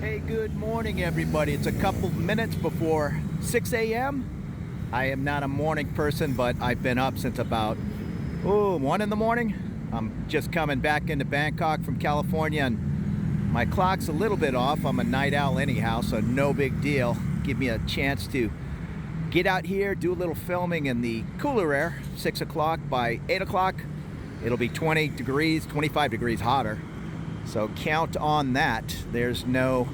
Hey, good morning everybody. It's a couple minutes before 6 a.m. I am not a morning person, but I've been up since about 1 in the morning. I'm just coming back into Bangkok from California and my clock's a little bit off. I'm a night owl anyhow, so no big deal. Give me a chance to get out here, do a little filming in the cooler air. 6 o'clock. By 8 o'clock it'll be 20 degrees, 25 degrees hotter. So count on that. There's no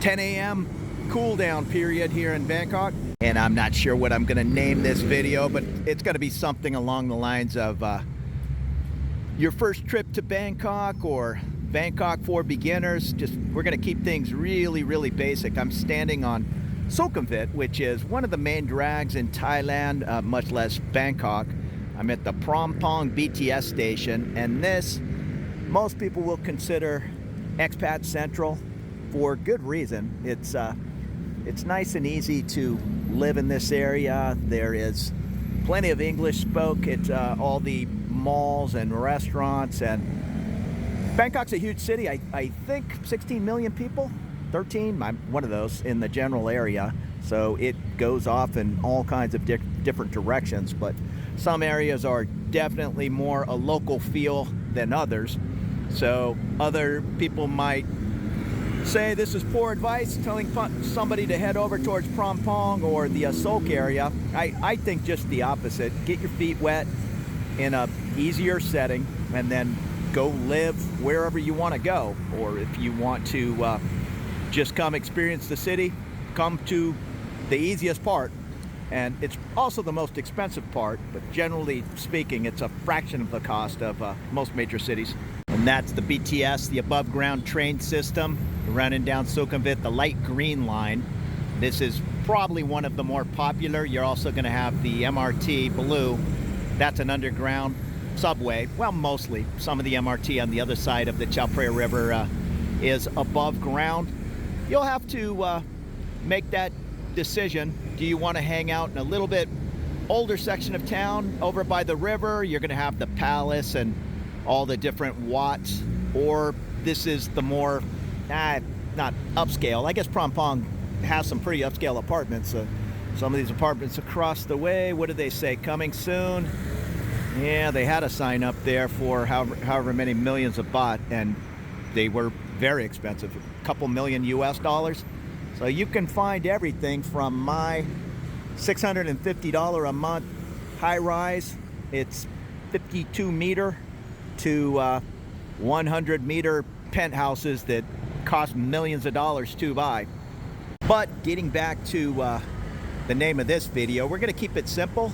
10 a.m. cool down period here in Bangkok. And I'm not sure what I'm gonna name this video, but it's gonna be something along the lines of your first trip to Bangkok or Bangkok for beginners. We're gonna keep things really basic. I'm standing on Sukhumvit, which is one of the main drags in Thailand, much less Bangkok. I'm at the Phrom Phong BTS station, and this most people will consider expat central for good reason. It's nice and easy to live in this area. There is plenty of English spoke at all the malls and restaurants, and Bangkok's a huge city. I think 16 million people, 13, I'm one of those in the general area. So it goes off in all kinds of different directions, but some areas are definitely more a local feel than others. So other people might say this is poor advice, telling somebody to head over towards Phrom Phong or the Asok area. I think just the opposite. Get your feet wet in a easier setting and then go live wherever you want to go. Or if you want to just come experience the city, come to the easiest part. And it's also the most expensive part, but generally speaking, it's a fraction of the cost of most major cities. And that's the BTS, the above ground train system running down Sukhumvit, the light green line. This is probably one of the more popular. You're also going to have the MRT blue. That's an underground subway. Well, mostly. Some of the MRT on the other side of the Chao Phraya River is above ground. You'll have to make that decision. Do you want to hang out in a little bit older section of town over by the river? You're going to have the palace and all the different watts, or this is the more not upscale. I guess Phrom Phong has some pretty upscale apartments. Some of these apartments across the way, what did they say, coming soon? Yeah, they had a sign up there for however many millions of baht, and they were very expensive, a couple million US dollars. So you can find everything from my $650 a month high rise. It's 52 meter to 100 meter penthouses that cost millions of dollars to buy. But getting back to the name of this video, we're going to keep it simple.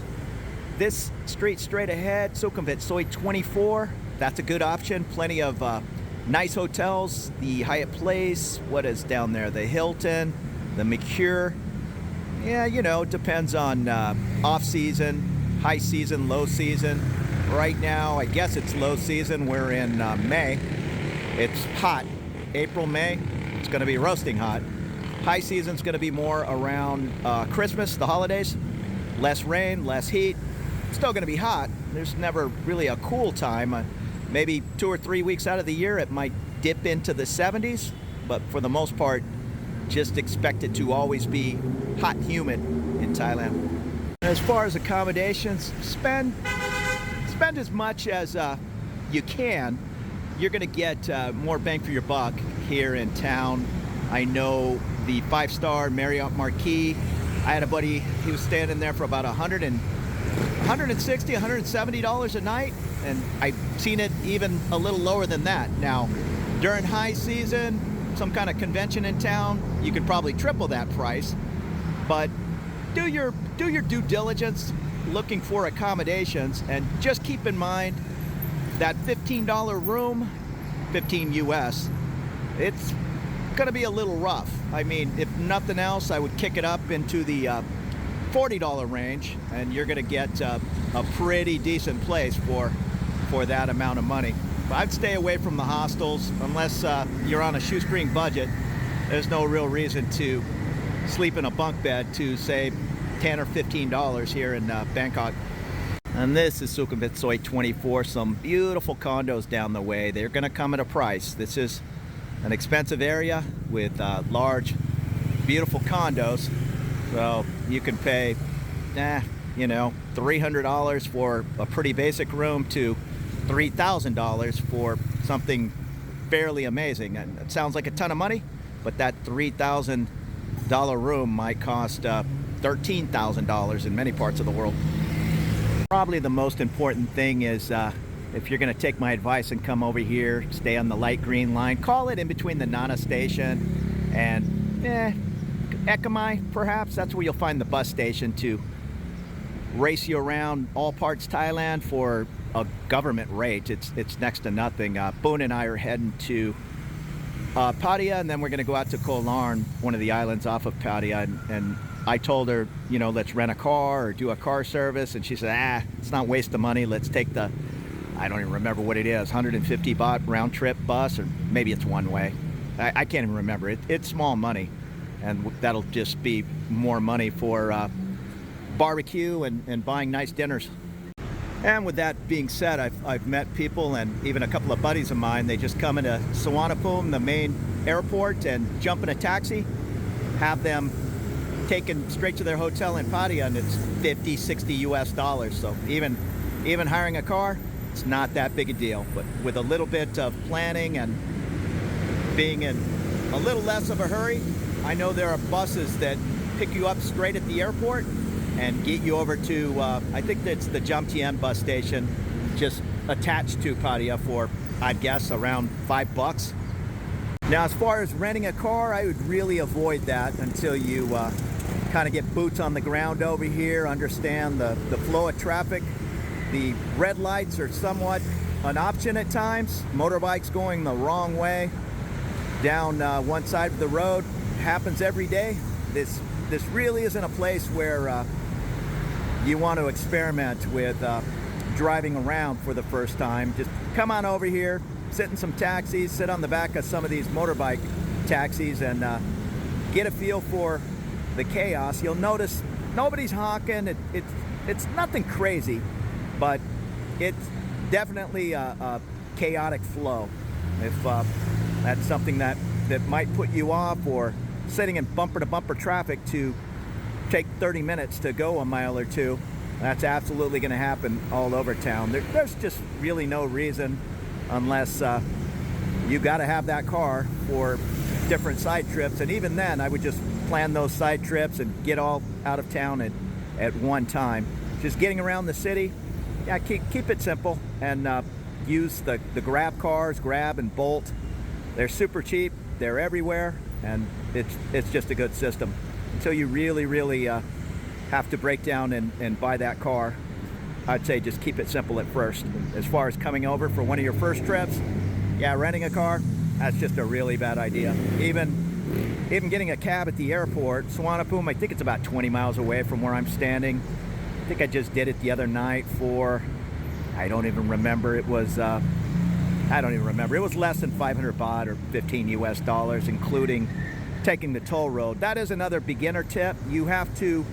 This street straight ahead, Sukhumvit Soi 24, that's a good option. Plenty of nice hotels, the Hyatt Place, what is down there, the Hilton, the Mercure. Yeah, you know, it depends on off season, high season, low season. Right now, I guess it's low season. We're in May. It's hot. April, May, it's going to be roasting hot. High season's going to be more around Christmas, the holidays. Less rain, less heat. Still going to be hot. There's never really a cool time. Maybe 2 or 3 weeks out of the year, it might dip into the 70s. But for the most part, just expect it to always be hot and humid in Thailand. As far as accommodations, spend as much as you can. You're going to get more bang for your buck here in town. I know the 5-star Marriott Marquis. I had a buddy, he was staying there for about $160, $170 a night, and I've seen it even a little lower than that. Now, during high season, some kind of convention in town, you could probably triple that price. But do your due diligence looking for accommodations, and just keep in mind that $15 room, 15 US, it's gonna be a little rough. I mean, if nothing else, I would kick it up into the $40 range, and you're gonna get a pretty decent place for that amount of money. But I'd stay away from the hostels unless you're on a shoestring budget. There's no real reason to sleep in a bunk bed to save $10 or $15 here in Bangkok. And this is Sukhumvit Soi 24, some beautiful condos down the way. They're gonna come at a price. This is an expensive area with large, beautiful condos. So you can pay, you know, $300 for a pretty basic room to $3,000 for something fairly amazing. And it sounds like a ton of money, but that $3,000 room might cost $13,000 in many parts of the world. Probably the most important thing is if you're going to take my advice and come over here, stay on the light green line, call it in between the Nana station and Ekamai, perhaps. That's where you'll find the bus station to race you around all parts Thailand for a government rate. It's next to nothing. Boone and I are heading to Pattaya, and then we're going to go out to Koh Larn, one of the islands off of Pattaya, and I told her, you know, let's rent a car or do a car service, and she said, it's not waste of money, let's take the, I don't even remember what it is, 150 baht round trip bus, or maybe it's one way. I can't even remember. It's small money, and that'll just be more money for barbecue and buying nice dinners. And with that being said, I've met people, and even a couple of buddies of mine, they just come into Suvarnabhumi, the main airport, and jump in a taxi, have them taken straight to their hotel in Pattaya, and it's 50, 60 US dollars. So even hiring a car, it's not that big a deal. But with a little bit of planning and being in a little less of a hurry, I know there are buses that pick you up straight at the airport and get you over to, I think that's the Jamtien bus station, just attached to Pattaya for, I'd guess, around $5. Now, as far as renting a car, I would really avoid that until you kind of get boots on the ground over here, understand the flow of traffic. The red lights are somewhat an option at times. Motorbikes going the wrong way down one side of the road happens every day. This really isn't a place where you want to experiment with driving around for the first time. Just come on over here, sit in some taxis, sit on the back of some of these motorbike taxis, and get a feel for the chaos. You'll notice nobody's honking. It's nothing crazy, but it's definitely a chaotic flow. If that's something that might put you off, or sitting in bumper-to-bumper traffic to take 30 minutes to go a mile or two, that's absolutely going to happen all over town. There's just really no reason, unless you got to have that car for different side trips. And even then, I would just plan those side trips and get all out of town at one time. Just getting around the city, yeah, keep it simple, and use the Grab cars, Grab and Bolt. They're super cheap, they're everywhere, and it's just a good system. Until you really have to break down and buy that car, I'd say just keep it simple at first. As far as coming over for one of your first trips, yeah, renting a car, that's just a really bad idea. Even getting a cab at the airport, Suvarnabhumi, I think it's about 20 miles away from where I'm standing. I think I just did it the other night for, I don't even remember, it was it was less than 500 baht or 15 US dollars, including taking the toll road. That is another beginner tip. You have to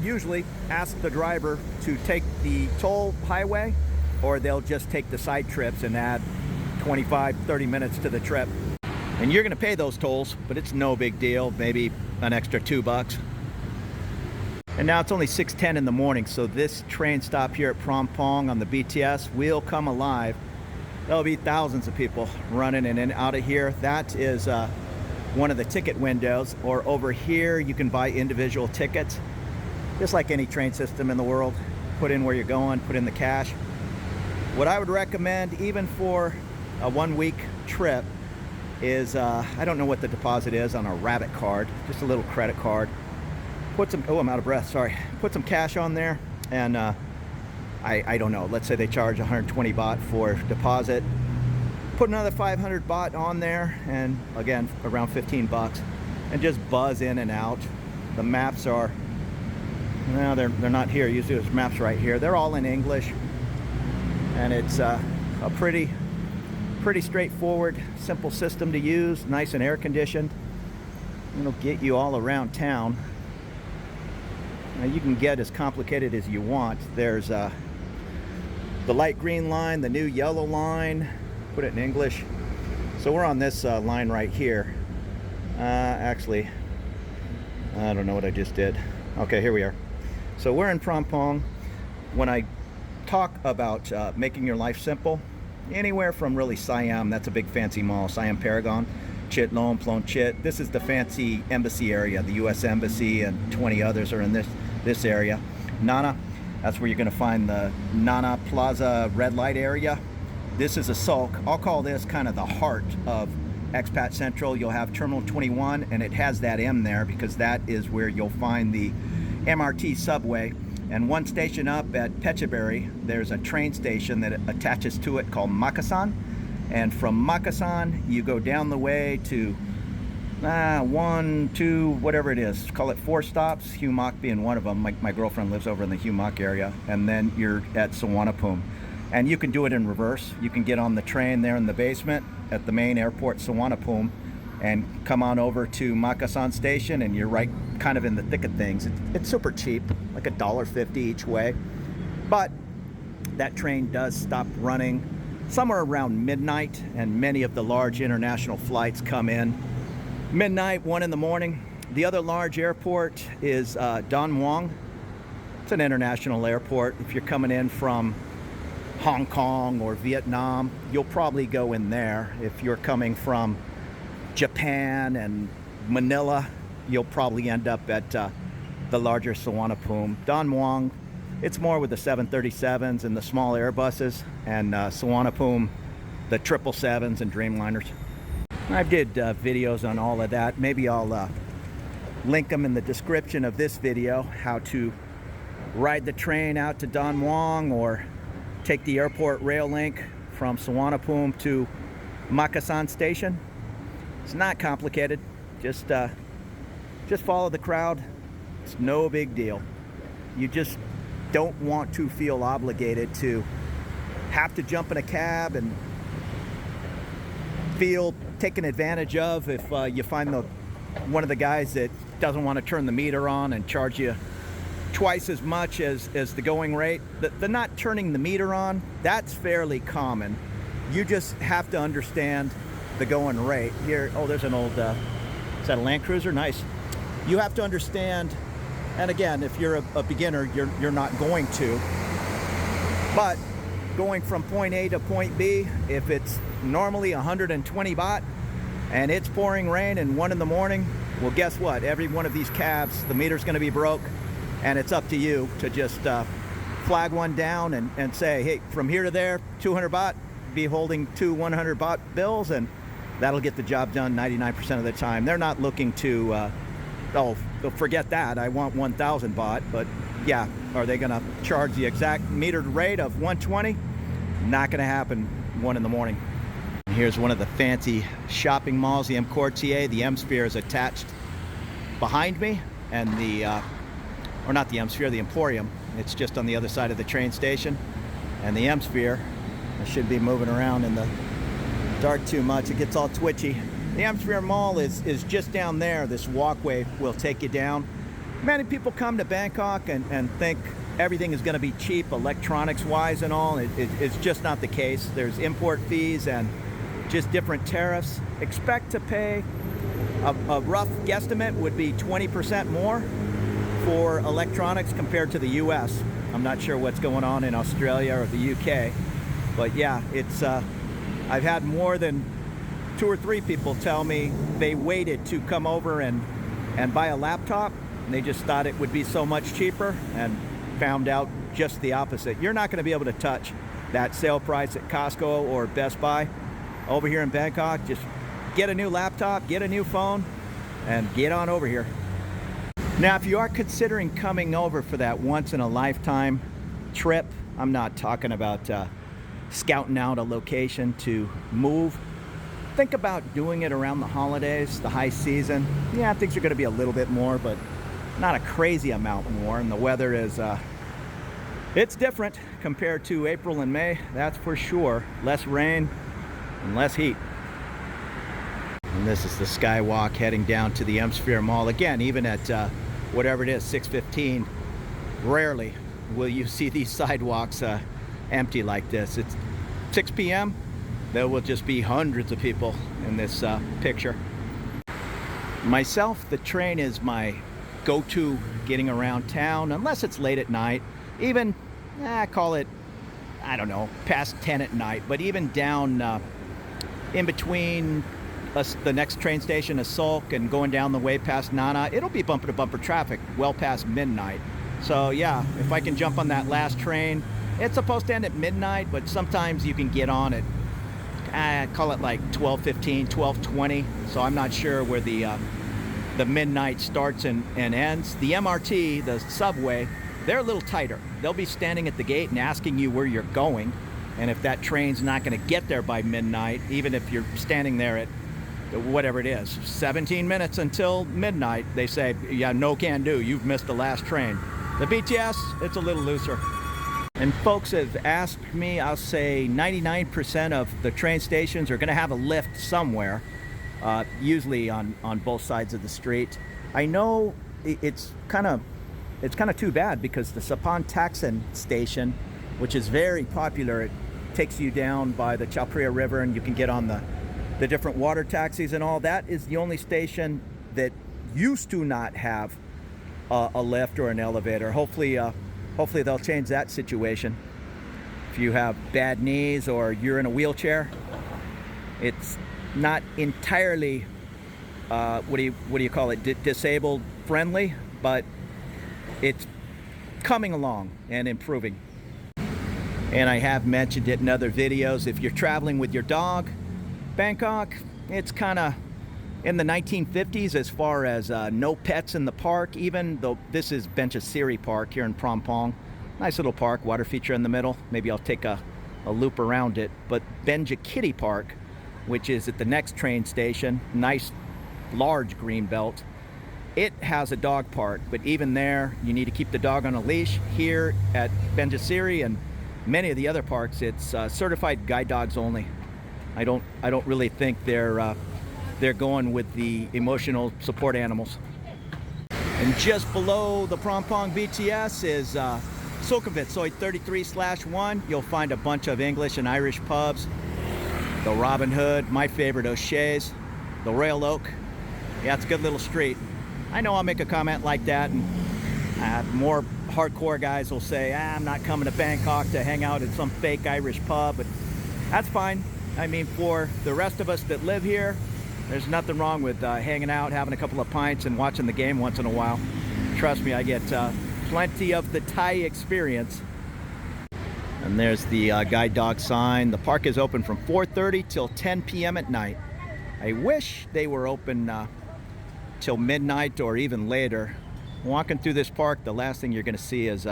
usually ask the driver to take the toll highway, or they'll just take the side trips and add 25-30 minutes to the trip. And you're going to pay those tolls, but it's no big deal, maybe an extra $2. And now it's only 6:10 in the morning, so this train stop here at Phrom Phong on the BTS will come alive. There'll be thousands of people running in and out of here. That is one of the ticket windows, or over here you can buy individual tickets, just like any train system in the world. Put in where you're going, put in the cash. What I would recommend, even for a 1-week trip, is I don't know what the deposit is on a rabbit card, just a little credit card. Put some, oh, I'm out of breath, sorry. Put some cash on there, and I don't know, let's say they charge 120 baht for deposit. Put another 500 baht on there, and again, around 15 bucks, and just buzz in and out. The maps are, well, they're not here. Usually there's maps right here. They're all in English, and it's a pretty straightforward, simple system to use, nice and air conditioned. It'll get you all around town. Now, you can get as complicated as you want. There's the light green line, the new yellow line, put it in English, So we're on this line right here. Actually, I don't know what I just did. Okay, here we are. So we're in Phrom Phong. When I talk about making your life simple, anywhere from really Siam, that's a big fancy mall, Siam Paragon, Chit Lom, Plon Chit. This is the fancy embassy area. The US Embassy and 20 others are in this area. Nana, that's where you're going to find the Nana Plaza red light area. This is Asok. I'll call this kind of the heart of Expat Central. You'll have Terminal 21, and it has that M there because that is where you'll find the MRT subway. And one station up at Phetchaburi, there's a train station that attaches to it called Makasan. And from Makasan, you go down the way to 1, 2, whatever it is. Call it 4 stops, Hugh Mok being one of them. My girlfriend lives over in the Hugh Mok area. And then you're at Suvarnabhumi. And you can do it in reverse. You can get on the train there in the basement at the main airport, Suvarnabhumi, and come on over to Makasan station, and you're right kind of in the thick of things. It's super cheap, like $1.50 each way. But that train does stop running somewhere around midnight, and many of the large international flights come in midnight, 1 in the morning. The other large airport is Don Muang. It's an international airport. If you're coming in from Hong Kong or Vietnam, you'll probably go in there. If you're coming from Japan and Manila, you'll probably end up at the larger Suvarnabhumi. Don Muang, it's more with the 737s and the small Airbuses, and Suvarnabhumi, the 777s and Dreamliners. I did videos on all of that. Maybe I'll link them in the description of this video, how to ride the train out to Don Muang or take the airport rail link from Suvarnabhumi to Makasan station. It's not complicated. Just follow the crowd. It's no big deal. You just don't want to feel obligated to have to jump in a cab and feel taken advantage of if you find one of the guys that doesn't want to turn the meter on and charge you twice as much as the going rate. The not turning the meter on, that's fairly common. You just have to understand the going rate. Here, oh, there's an old, is that a Land Cruiser? Nice. You have to understand, and again, if you're a beginner, you're not going to, but going from point A to point B, if it's normally 120 baht and it's pouring rain and 1 in the morning, well, guess what? Every one of these cabs, the meter's going to be broke. And it's up to you to just flag one down and say, hey, from here to there, 200 baht, be holding 2 100 baht bills, and that'll get the job done 99% of the time. They're not looking to, forget that, I want 1,000 baht, but yeah, are they gonna charge the exact metered rate of 120? Not gonna happen 1 in the morning. Here's one of the fancy shopping malls, the M Quartier. The M Sphere is attached behind me, and or not the M Sphere, the Emporium. It's just on the other side of the train station. And the M Sphere, I should be moving around in the dark too much, it gets all twitchy. The M Sphere Mall is just down there. This walkway will take you down. Many people come to Bangkok and think everything is gonna be cheap electronics wise and all. It's just not the case. There's import fees and just different tariffs. Expect to pay, a rough guesstimate would be 20% more for electronics compared to the US. I'm not sure what's going on in Australia or the UK, but yeah, it's I've had more than 2 or 3 people tell me they waited to come over and buy a laptop, and they just thought it would be so much cheaper and found out just the opposite. You're not going to be able to touch that sale price at Costco or Best Buy. Over here in Bangkok, just get a new laptop, get a new phone, and get on over here. Now, if you are considering coming over for that once-in-a-lifetime trip, I'm not talking about scouting out a location to move. Think about doing it around the holidays, the high season. Yeah, things are going to be a little bit more, but not a crazy amount more. And the weather is, it's different compared to April and May, that's for sure. Less rain and less heat. And this is the skywalk heading down to the M Sphere Mall. Again, even at whatever it is, 6:15, rarely will you see these sidewalks empty like this. It's 6 p.m. there will just be hundreds of people in this picture. Myself, the train is my go-to getting around town, unless it's late at night. Even, call it, I don't know, past 10 at night. But even down in between the next train station, Asok, and going down the way past Nana, it'll be bumper-to-bumper traffic well past midnight. So yeah, if I can jump on that last train, it's supposed to end at midnight, but sometimes you can get on at, call it like 12:15, 12:20. So I'm not sure where the midnight starts and ends. The MRT, the subway, they're a little tighter. They'll be standing at the gate and asking you where you're going. And if that train's not going to get there by midnight, even if you're standing there at whatever it is, 17 minutes until midnight, they say, yeah, no can do, you've missed the last train. The BTS, it's a little looser. And folks have asked me, I'll say 99% of the train stations are going to have a lift somewhere, usually on both sides of the street. I know it's kind of too bad, because the Sapan Taksin station, which is very popular, it takes you down by the Chao Phraya River and you can get on the different water taxis and all. That is the only station that used to not have a lift or an elevator. Hopefully they'll change that situation. If you have bad knees or you're in a wheelchair, it's not entirely what do you call it, disabled friendly, but it's coming along and improving. And I have mentioned it in other videos, if you're traveling with your dog, Bangkok, it's kind of in the 1950s as far as no pets in the park. Even though this is Benchasiri Park here in Phrom Phong, nice little park, water feature in the middle. Maybe I'll take a loop around it. But Benja Kitty Park, which is at the next train station, nice large green belt, it has a dog park, but even there you need to keep the dog on a leash. Here at Benjasiri and many of the other parks, it's certified guide dogs only. I don't really think they're going with the emotional support animals. And just below the Phrom Phong BTS is Sukhumvit, Soi 33/1. You'll find a bunch of English and Irish pubs. The Robin Hood, my favorite, O'Shea's, the Royal Oak. Yeah, it's a good little street. I know I'll make a comment like that, and more hardcore guys will say, I'm not coming to Bangkok to hang out at some fake Irish pub, but that's fine. I mean, for the rest of us that live here, there's nothing wrong with hanging out, having a couple of pints, and watching the game once in a while. Trust me, I get plenty of the Thai experience. And there's the guide dog sign. The park is open from 4:30 till 10 p.m. at night. I wish they were open till midnight or even later. Walking through this park, the last thing you're going to see is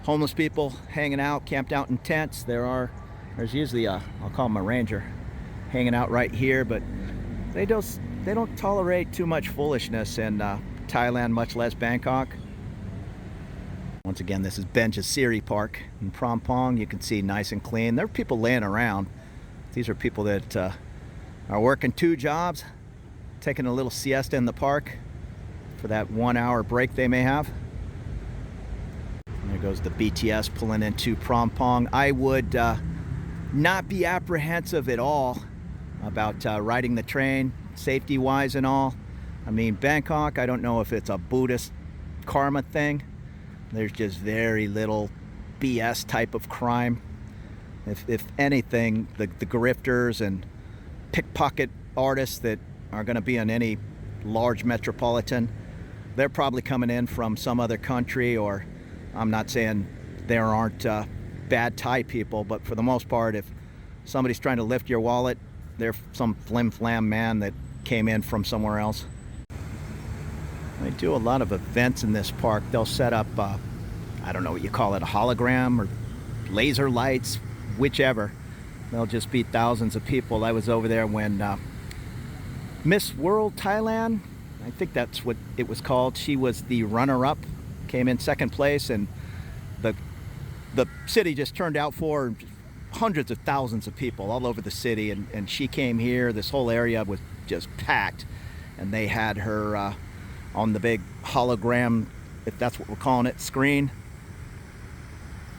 homeless people hanging out, camped out in tents. There's usually I'll call him a ranger, hanging out right here, but they don't tolerate too much foolishness in Thailand, much less Bangkok. Once again, this is Benchasiri Park in Phrom Phong. You can see nice and clean. There are people laying around. These are people that are working 2 jobs, taking a little siesta in the park for that 1 hour break they may have. And there goes the BTS pulling into Phrom Phong. I would not be apprehensive at all about riding the train, safety wise and all. I mean, Bangkok, I don't know if it's a Buddhist karma thing. There's just very little BS type of crime. If anything, the grifters and pickpocket artists that are going to be in any large metropolitan, they're probably coming in from some other country, or I'm not saying there aren't bad Thai people, but for the most part, if somebody's trying to lift your wallet, they're some flim-flam man that came in from somewhere else. They do a lot of events in this park. They'll set up, I don't know what you call it, a hologram or laser lights, whichever. There'll just be thousands of people. I was over there when Miss World Thailand, I think that's what it was called, she was the runner-up, came in second place, and the city just turned out for hundreds of thousands of people all over the city, and she came here. This whole area was just packed, and they had her on the big hologram, if that's what we're calling it, screen.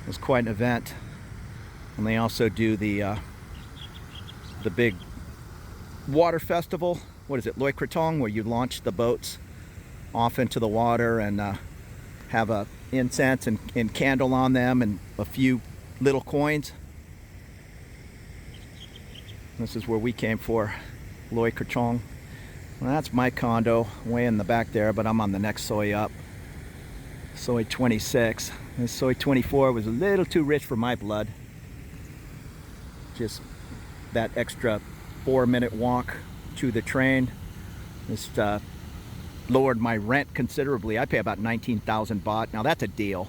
It was quite an event. And they also do the the big water festival. What is it, Loy Krathong, where you launch the boats off into the water and have a incense and candle on them and a few little coins. This is where we came for Loy Krathong. Well, that's my condo way in the back there, but I'm on the next soi up. Soi 26. This Soi 24 was a little too rich for my blood. Just that extra 4-minute walk to the train. Just lowered my rent considerably. I pay about 19,000 baht. Now that's a deal.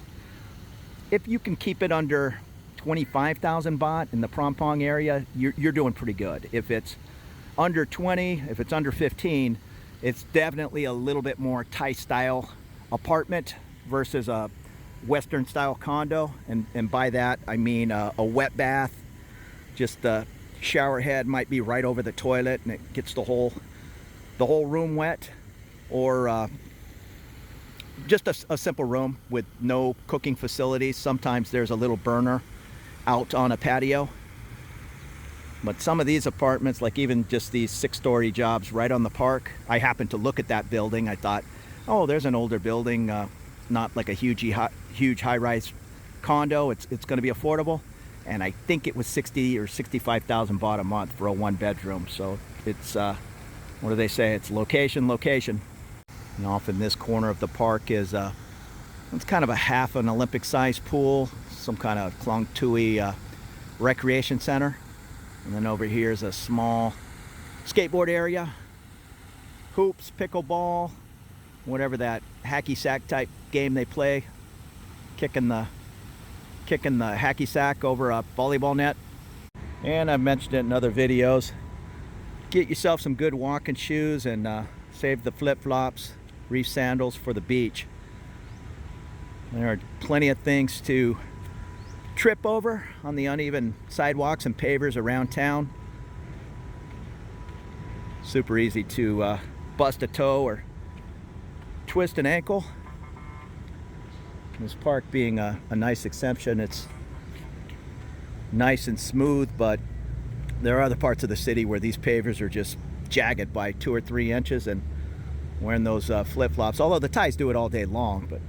If you can keep it under 25,000 baht in the Phrom Phong area, you're doing pretty good. If it's under 20, if it's under 15, it's definitely a little bit more Thai style apartment versus a Western style condo. And by that I mean a wet bath. Just the shower head might be right over the toilet and it gets the whole room wet. Or just a simple room with no cooking facilities. Sometimes there's a little burner out on a patio. But some of these apartments, like even just these 6-story jobs right on the park, I happened to look at that building. I thought, oh, there's an older building, not like a huge high-rise condo. It's going to be affordable. And I think it was 60 or 65,000 baht a month for a 1-bedroom. So it's, what do they say? It's location. And off in this corner of the park is it's kind of a half an Olympic-sized pool, some kind of Klong Tui recreation center. And then over here is a small skateboard area, hoops, pickleball, whatever that hacky sack type game they play, kicking the hacky sack over a volleyball net. And I've mentioned it in other videos. Get yourself some good walking shoes and save the flip-flops, reef sandals for the beach. There are plenty of things to trip over on the uneven sidewalks and pavers around town. Super easy to bust a toe or twist an ankle. This park being a nice exception. It's nice and smooth, but there are other parts of the city where these pavers are just jagged by 2 or 3 inches, and wearing those flip-flops, although the Thais do it all day long, but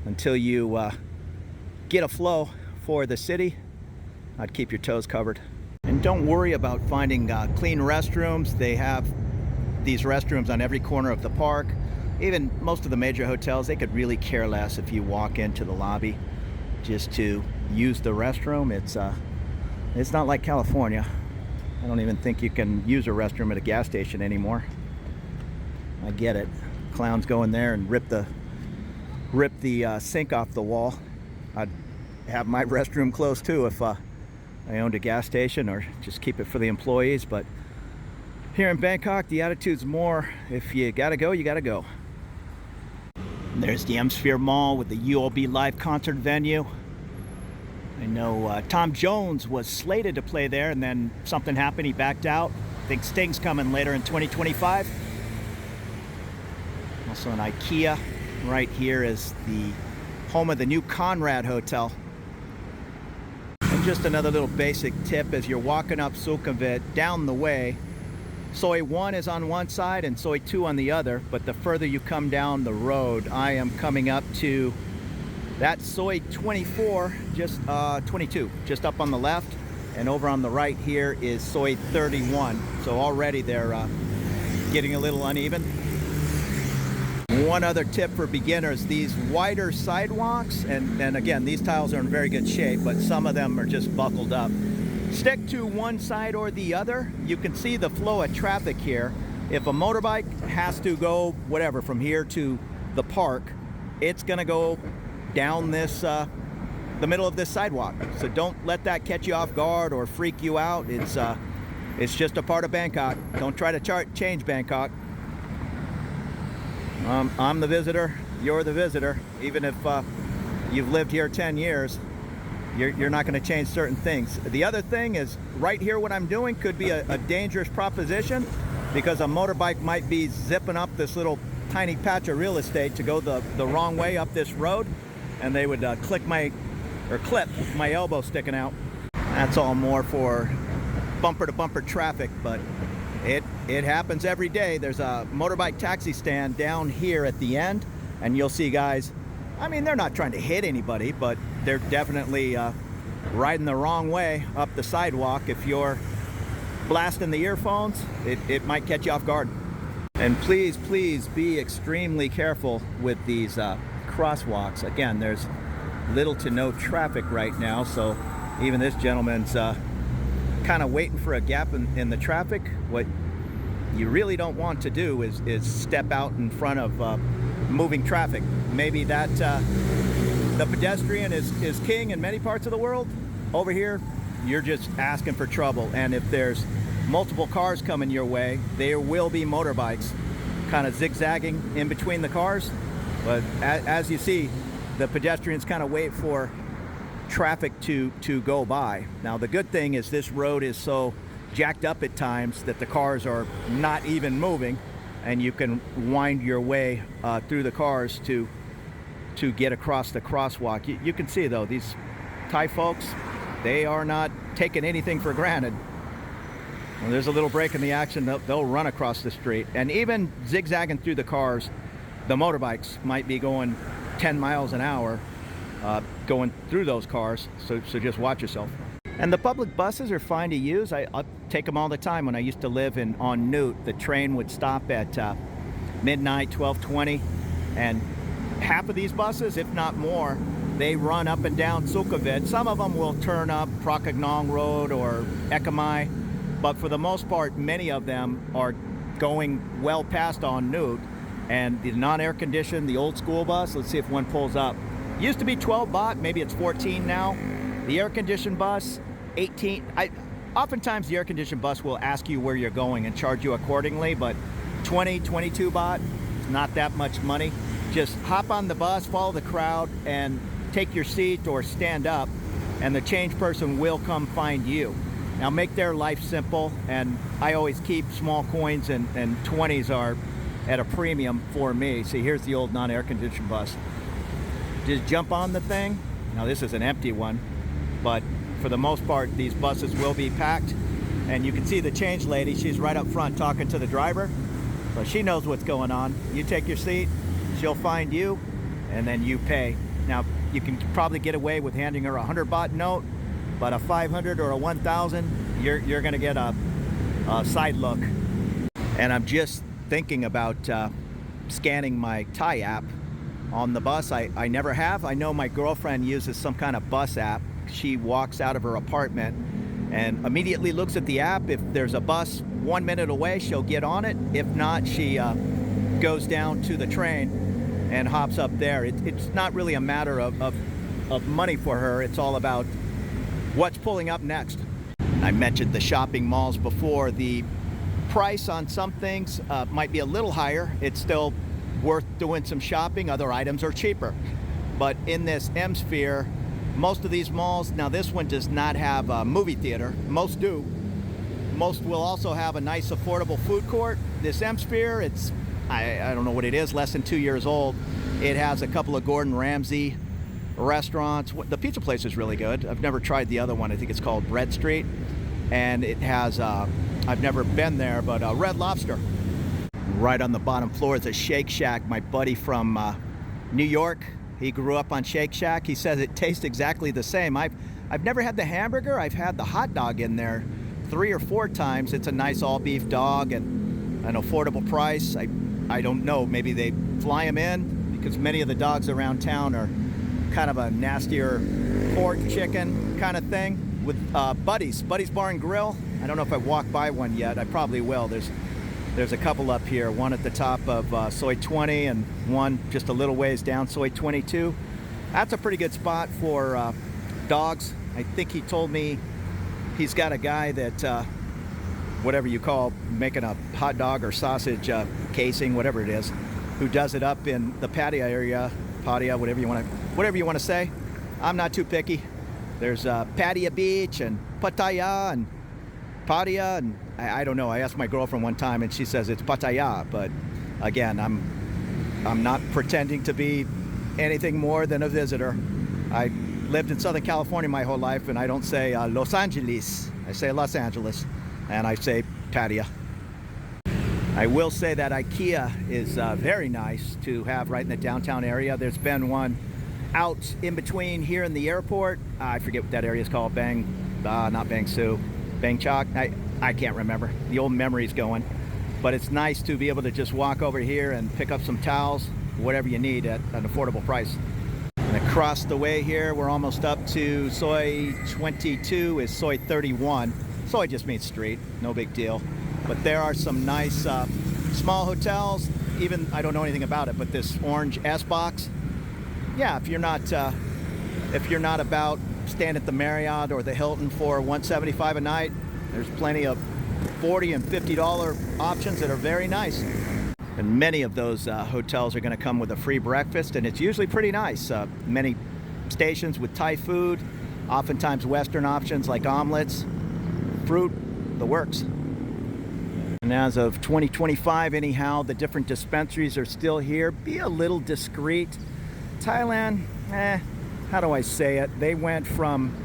until you get a flow for the city, I'd keep your toes covered. And don't worry about finding clean restrooms. They have these restrooms on every corner of the park. Even most of the major hotels, they could really care less if you walk into the lobby just to use the restroom. It's not like California. I don't even think you can use a restroom at a gas station anymore. I get it. Clowns go in there and rip the sink off the wall. I'd have my restroom close too if I owned a gas station, or just keep it for the employees. But here in Bangkok, the attitude's more, if you gotta go, you gotta go. And there's the M-Sphere Mall with the UOB live concert venue. I know Tom Jones was slated to play there, and then something happened, he backed out. I think Sting's coming later in 2025. Also an IKEA. Right here is the home of the new Conrad Hotel. And just another little basic tip, as you're walking up Sukhumvit down the way, Soi 1 is on one side and Soi 2 on the other, but the further you come down the road, I am coming up to that Soi 24, just 22, just up on the left, and over on the right here is Soi 31. So already they're getting a little uneven. One other tip for beginners, these wider sidewalks, and again, these tiles are in very good shape, but some of them are just buckled up. Stick to one side or the other. You can see the flow of traffic here. If a motorbike has to go, whatever, from here to the park, it's gonna go down this, the middle of this sidewalk. So don't let that catch you off guard or freak you out. It's just a part of Bangkok. Don't try to change Bangkok. I'm the visitor, you're the visitor. Even if you've lived here 10 years, you're not going to change certain things. The other thing is, right here what I'm doing could be a dangerous proposition, because a motorbike might be zipping up this little tiny patch of real estate to go the wrong way up this road, and they would clip my elbow sticking out. That's all more for bumper to bumper traffic, but it happens every day. There's a motorbike taxi stand down here at the end, and you'll see guys, I mean, they're not trying to hit anybody, but they're definitely riding the wrong way up the sidewalk. If you're blasting the earphones, it might catch you off guard. And please be extremely careful with these crosswalks. Again, there's little to no traffic right now, so even this gentleman's kind of waiting for a gap in the traffic. What you really don't want to do is step out in front of moving traffic. Maybe that the pedestrian is king in many parts of the world. Over here, you're just asking for trouble. And if there's multiple cars coming your way, there will be motorbikes kind of zigzagging in between the cars. But as you see, the pedestrians kind of wait for traffic to go by. Now the good thing is this road is so jacked up at times that the cars are not even moving, and you can wind your way through the cars to get across the crosswalk. You can see though, these Thai folks, they are not taking anything for granted. When there's a little break in the action, they'll run across the street. And even zigzagging through the cars, the motorbikes might be going 10 miles an hour going through those cars, so just watch yourself. And the public buses are fine to use. I take them all the time. When I used to live on Newt, the train would stop at midnight, 12:20, and half of these buses, if not more, they run up and down Sukhumvit. Some of them will turn up Prakagnong Road or Ekamai, but for the most part, many of them are going well past on Newt. And the non-air conditioned, the old school bus, let's see if one pulls up. Used to be 12 baht, maybe it's 14 now. The air conditioned bus, 18. Oftentimes the air conditioned bus will ask you where you're going and charge you accordingly, but 20, 22 baht, it's not that much money. Just hop on the bus, follow the crowd, and take your seat or stand up, and the change person will come find you. Now make their life simple, and I always keep small coins, and 20s are at a premium for me. See, here's the old non-air conditioned bus. Just jump on the thing. Now this is an empty one, but for the most part, these buses will be packed. And you can see the change lady, she's right up front talking to the driver. So she knows what's going on. You take your seat, she'll find you, and then you pay. Now, you can probably get away with handing her a 100 baht note, but a 500 or a 1,000, you're gonna get a side look. And I'm just thinking about scanning my Thai app on the bus. I never have. I know my girlfriend uses some kind of bus app. She walks out of her apartment and immediately looks at the app. If there's a bus 1 minute away, she'll get on it. If not, she goes down to the train and hops up there. It's not really a matter of money for her. It's all about what's pulling up next. I mentioned the shopping malls before. The price on some things might be a little higher. It's still worth doing some shopping. Other items are cheaper. But in this M Sphere, most of these malls, now this one does not have a movie theater. Most do. Most will also have a nice affordable food court. This M Sphere, it's, I don't know what it is, less than 2 years old. It has a couple of Gordon Ramsay restaurants. The pizza place is really good. I've never tried the other one. I think it's called Bread Street. And it has, I've never been there, but Red Lobster. Right on the bottom floor is a Shake Shack. My buddy from New York, he grew up on Shake Shack. He says it tastes exactly the same. I've never had the hamburger. I've had the hot dog in there 3 or 4 times. It's a nice all beef dog and an affordable price. I don't know, maybe they fly them in, because many of the dogs around town are kind of a nastier pork chicken kind of thing. With Buddy's Bar and Grill. I don't know if I've walked by one yet. I probably will. There's a couple up here, one at the top of Soi 20 and one just a little ways down Soi 22. That's a pretty good spot for dogs. I think he told me he's got a guy that, whatever you call, making a hot dog or sausage casing, whatever it is, who does it up in the Pattaya area, Pattaya, whatever you want to say. I'm not too picky. There's Pattaya Beach and Pattaya and Pattaya, and I don't know. I asked my girlfriend one time and she says it's Pattaya, but again, I'm not pretending to be anything more than a visitor. I lived in Southern California my whole life, and I don't say Los Angeles I say Los Angeles, and I say Pattaya. I will say that IKEA is very nice to have right in the downtown area. There's been one out in between here in the airport. I forget what that area is called. Not Bang Sue, Bangkok. I can't remember. The old memory's going. But it's nice to be able to just walk over here and pick up some towels, whatever you need at an affordable price. And across the way here, we're almost up to Soi 22 is Soi 31. Soi just means street, no big deal. But there are some nice small hotels. Even, I don't know anything about it, but this orange S-Box. Yeah, if you're not about staying at the Marriott or the Hilton for $175 a night, there's plenty of $40 and $50 options that are very nice. And many of those hotels are going to come with a free breakfast, and it's usually pretty nice. Many stations with Thai food, oftentimes Western options like omelets, fruit, the works. And as of 2025 anyhow, the different dispensaries are still here. Be a little discreet. Thailand, how do I say it? They went from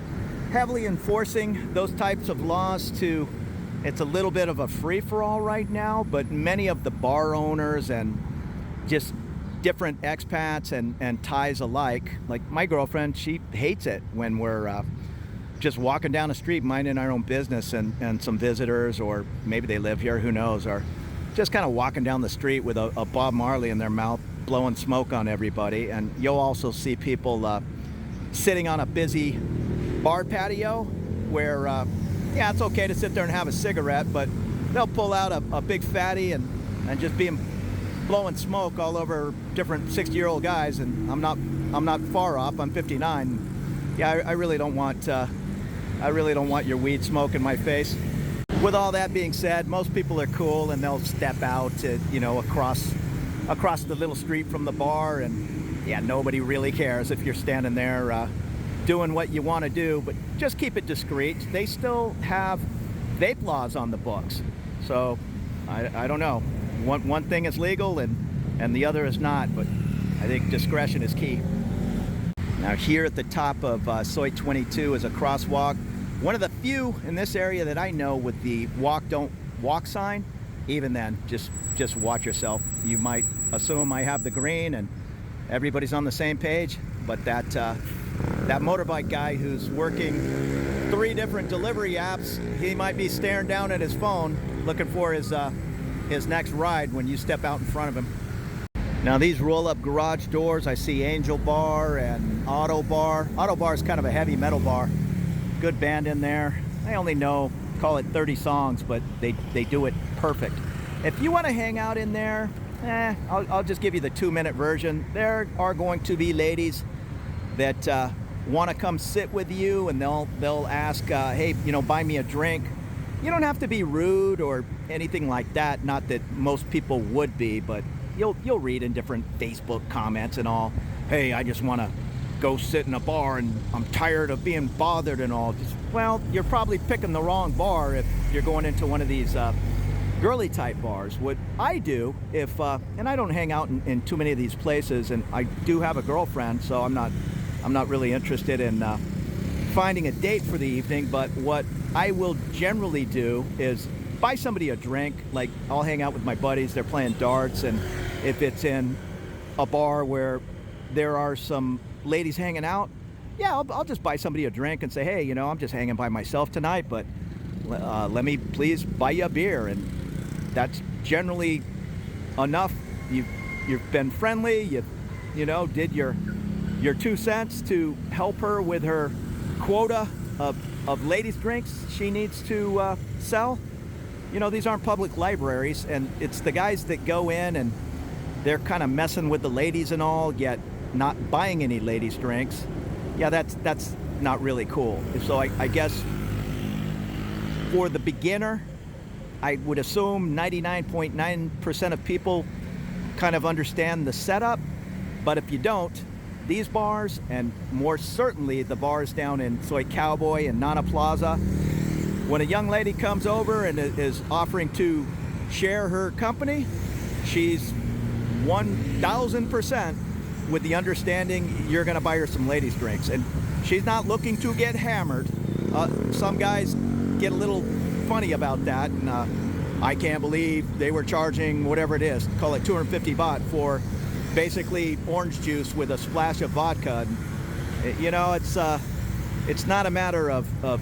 heavily enforcing those types of laws to it's a little bit of a free-for-all right now, but many of the bar owners and just different expats and Thais alike, like my girlfriend, she hates it when we're just walking down the street minding our own business and some visitors, or maybe they live here, who knows, are just kind of walking down the street with a Bob Marley in their mouth, blowing smoke on everybody. And you'll also see people sitting on a busy bar patio where yeah, it's okay to sit there and have a cigarette, but they'll pull out a big fatty and just be blowing smoke all over different 60-year-old guys. And I'm not far off. I'm 59. Yeah, I really don't want your weed smoke in my face. With all that being said, most people are cool and they'll step out to, across the little street from the bar, and yeah, nobody really cares if you're standing there doing what you want to do, but just keep it discreet. They still have vape laws on the books, so I don't know. One thing is legal and the other is not, but I think discretion is key. Now here at the top of Soi 22 is a crosswalk, one of the few in this area that I know with the walk don't walk sign. Even then, just watch yourself. You might assume I have the green and everybody's on the same page, but that motorbike guy who's working 3 different delivery apps, he might be staring down at his phone looking for his next ride when you step out in front of him. Now these roll-up garage doors, I see Angel Bar and Auto Bar. Auto Bar is kind of a heavy metal bar. Good band in there. I only know, call it 30 songs, but they do it perfect. If you want to hang out in there, I'll just give you the 2-minute version. There are going to be ladies that want to come sit with you, and they'll ask, hey, buy me a drink. You don't have to be rude or anything like that. Not that most people would be, but you'll read in different Facebook comments and all, hey, I just want to go sit in a bar and I'm tired of being bothered and all. Well, you're probably picking the wrong bar if you're going into one of these girly type bars. What I do if and I don't hang out in too many of these places, and I do have a girlfriend, so I'm not really interested in finding a date for the evening, but what I will generally do is buy somebody a drink. Like, I'll hang out with my buddies, they're playing darts, and if it's in a bar where there are some ladies hanging out, yeah, I'll just buy somebody a drink and say, hey, I'm just hanging by myself tonight, but let me please buy you a beer. And that's generally enough. You've been friendly, you did your 2 cents to help her with her quota of ladies drinks she needs to sell. These aren't public libraries, and it's the guys that go in and they're kind of messing with the ladies and all, yet not buying any ladies drinks. Yeah, that's not really cool. So I guess for the beginner, I would assume 99.9% of people kind of understand the setup. But if you don't, these bars, and more certainly the bars down in Soi Cowboy and Nana Plaza, when a young lady comes over and is offering to share her company, she's 1,000% with the understanding you're going to buy her some ladies drinks, and she's not looking to get hammered. Some guys get a little funny about that, and I can't believe they were charging whatever it is, call it 250 baht for basically orange juice with a splash of vodka. And, you know, it's not a matter of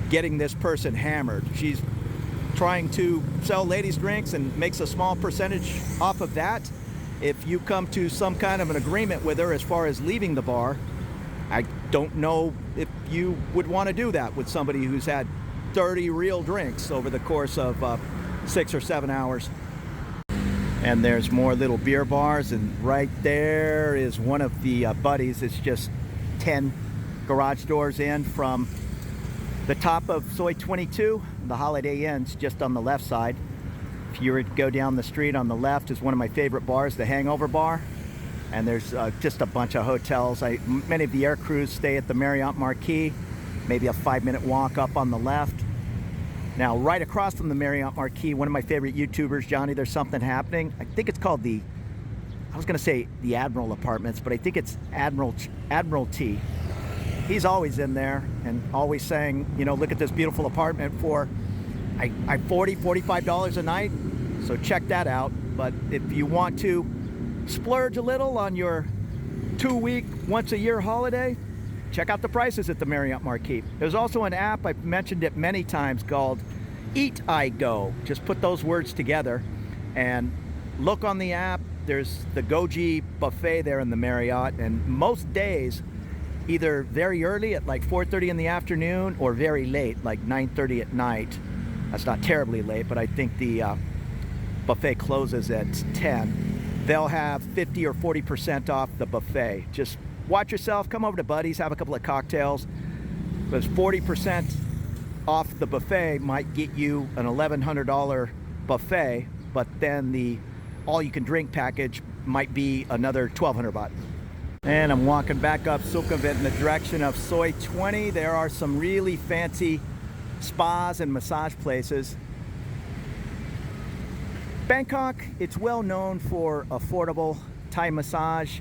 getting this person hammered. She's trying to sell ladies drinks and makes a small percentage off of that. If you come to some kind of an agreement with her as far as leaving the bar, I don't know if you would want to do that with somebody who's had 30 real drinks over the course of 6 or 7 hours. And there's more little beer bars, and right there is one of the buddies. It's just 10 garage doors in from the top of Soi 22. The Holiday Inn's just on the left side. If you were to go down the street, on the left is one of my favorite bars, the Hangover Bar. And there's just a bunch of hotels. Many of the air crews stay at the Marriott Marquis, maybe a 5-minute walk up on the left. Now, right across from the Marriott Marquis, one of my favorite YouTubers, Johnny, there's something happening. I think it's called I was gonna say the Admiral Apartments, but I think it's Admiralty. He's always in there and always saying, you know, look at this beautiful apartment for $45 a night. So check that out. But if you want to splurge a little on your 2-week, once-a-year holiday, check out the prices at the Marriott Marquis. There's also an app, I've mentioned it many times, called Eat I Go. Just put those words together and look on the app. There's the Goji buffet there in the Marriott, and most days, either very early at like 4:30 in the afternoon or very late, like 9:30 at night. That's not terribly late, but I think the buffet closes at 10. They'll have 50 or 40% off the buffet. Just watch yourself, come over to Buddy's, have a couple of cocktails. Because 40% off the buffet might get you an $1,100 buffet, but then the all-you-can-drink package might be another 1,200 baht. And I'm walking back up Sukhumvit in the direction of Soi 20. There are some really fancy spas and massage places. Bangkok, it's well known for affordable Thai massage.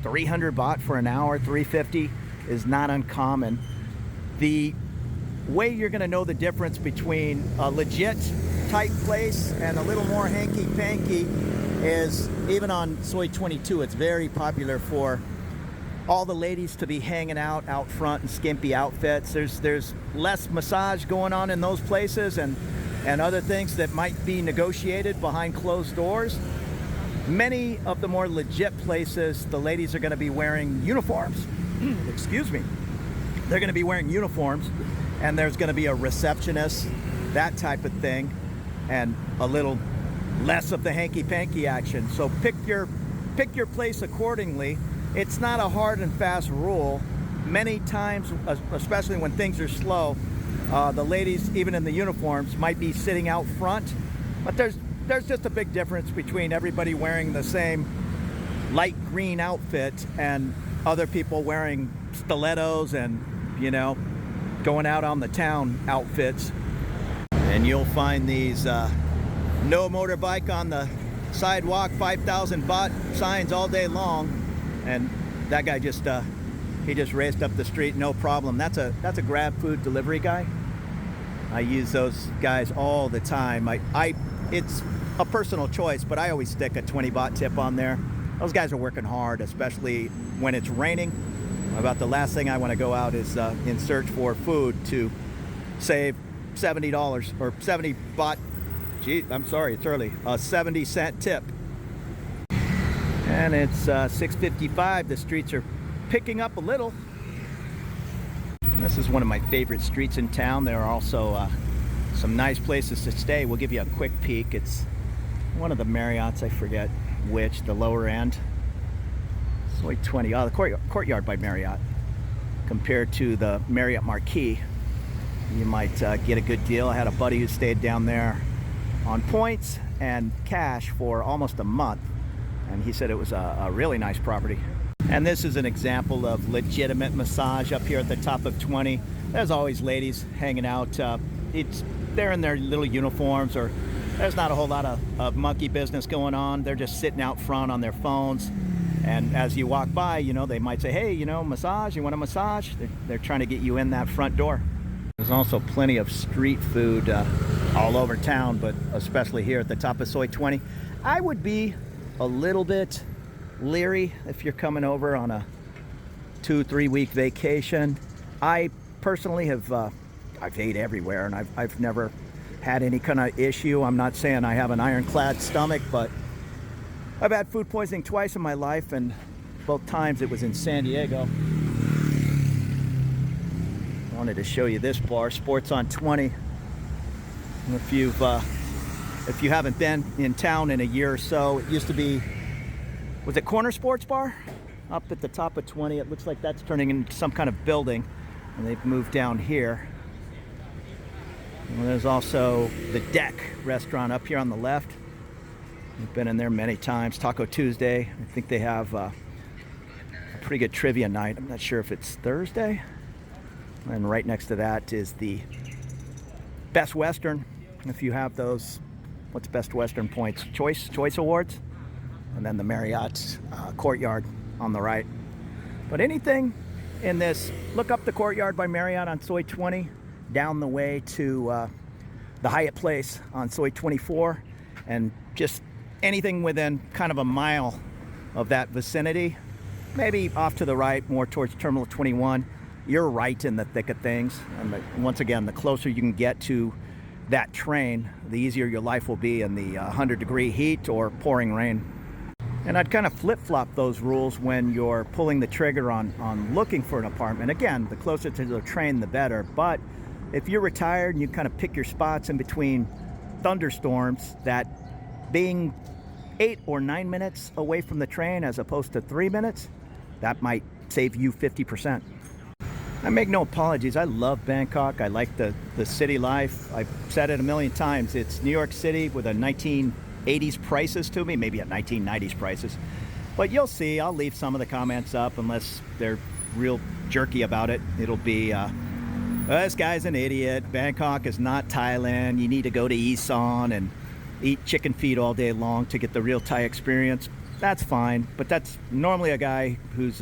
300 baht for an hour, 350 is not uncommon. The way you're going to know the difference between a legit type place and a little more hanky-panky is even on Soi 22. It's very popular for all the ladies to be hanging out front in skimpy outfits. There's less massage going on in those places and other things that might be negotiated behind closed doors. Many of the more legit places, the ladies are going to be wearing uniforms. Excuse me. They're going to be wearing uniforms, and there's going to be a receptionist, that type of thing, and a little less of the hanky-panky action. So pick your place accordingly. It's not a hard and fast rule. Many times, especially when things are slow, the ladies, even in the uniforms, might be sitting out front, but there's just a big difference between everybody wearing the same light green outfit and other people wearing stilettos and, you know, going out on the town outfits. And you'll find these no motorbike on the sidewalk, 5,000 baht signs all day long. And that guy just he just raced up the street, no problem. That's a grab food delivery guy. I use those guys all the time. It's a personal choice, but I always stick a 20 baht tip on there. Those guys are working hard, especially when it's raining. About the last thing I want to go out is in search for food to save $70 or 70 baht. Gee, I'm sorry, it's early. A 70-cent tip. And it's 6:55. The streets are picking up a little. And this is one of my favorite streets in town. There are also some nice places to stay. We'll give you a quick peek. It's one of the Marriotts, I forget which, the lower end. Soi 20. Oh, the Courtyard by Marriott. Compared to the Marriott Marquis, you might get a good deal. I had a buddy who stayed down there on points and cash for almost a month, and he said it was a really nice property. And this is an example of legitimate massage up here at the top of 20. There's always ladies hanging out. They're in their little uniforms, or there's not a whole lot of monkey business going on. They're just sitting out front on their phones. And as you walk by, you know, they might say, hey, you know, massage, you want a massage? They're trying to get you in that front door. There's also plenty of street food all over town, but especially here at the top of Soi 20. I would be a little bit leery if you're coming over on a 2-3 week vacation. I personally have I've ate everywhere, and I've never had any kind of issue. I'm not saying I have an ironclad stomach, but I've had food poisoning twice in my life, and both times it was in San Diego. I wanted to show you this bar, Sports on 20. If you haven't been in town in a year or so, it used to be, was it Corner Sports Bar? Up at the top of 20. It looks like that's turning into some kind of building, and they've moved down here. And there's also the Deck restaurant up here on the left. We've been in there many times. Taco Tuesday. I think they have a pretty good trivia night. I'm not sure if it's Thursday. And right next to that is the Best Western. If you have those, what's Best Western points? Choice Awards. And then the Marriott Courtyard on the right. But anything in this, look up the Courtyard by Marriott on Soi 20, down the way to the Hyatt Place on Soi 24, and just anything within kind of a mile of that vicinity, maybe off to the right, more towards Terminal 21, you're right in the thick of things. And once again, the closer you can get to that train, the easier your life will be in the 100-degree heat or pouring rain. And I'd kind of flip-flop those rules when you're pulling the trigger on looking for an apartment. Again, the closer to the train, the better. But if you're retired and you kind of pick your spots in between thunderstorms, that being 8 or 9 minutes away from the train as opposed to 3 minutes, that might save you 50%. I make no apologies. I love Bangkok. I like the city life. I've said it a million times. It's New York City with a 1980s prices to me, maybe at 1990s prices. But you'll see, I'll leave some of the comments up unless they're real jerky about it. It'll be, this guy's an idiot. Bangkok is not Thailand. You need to go to Isan and eat chicken feet all day long to get the real Thai experience. That's fine, but that's normally a guy who's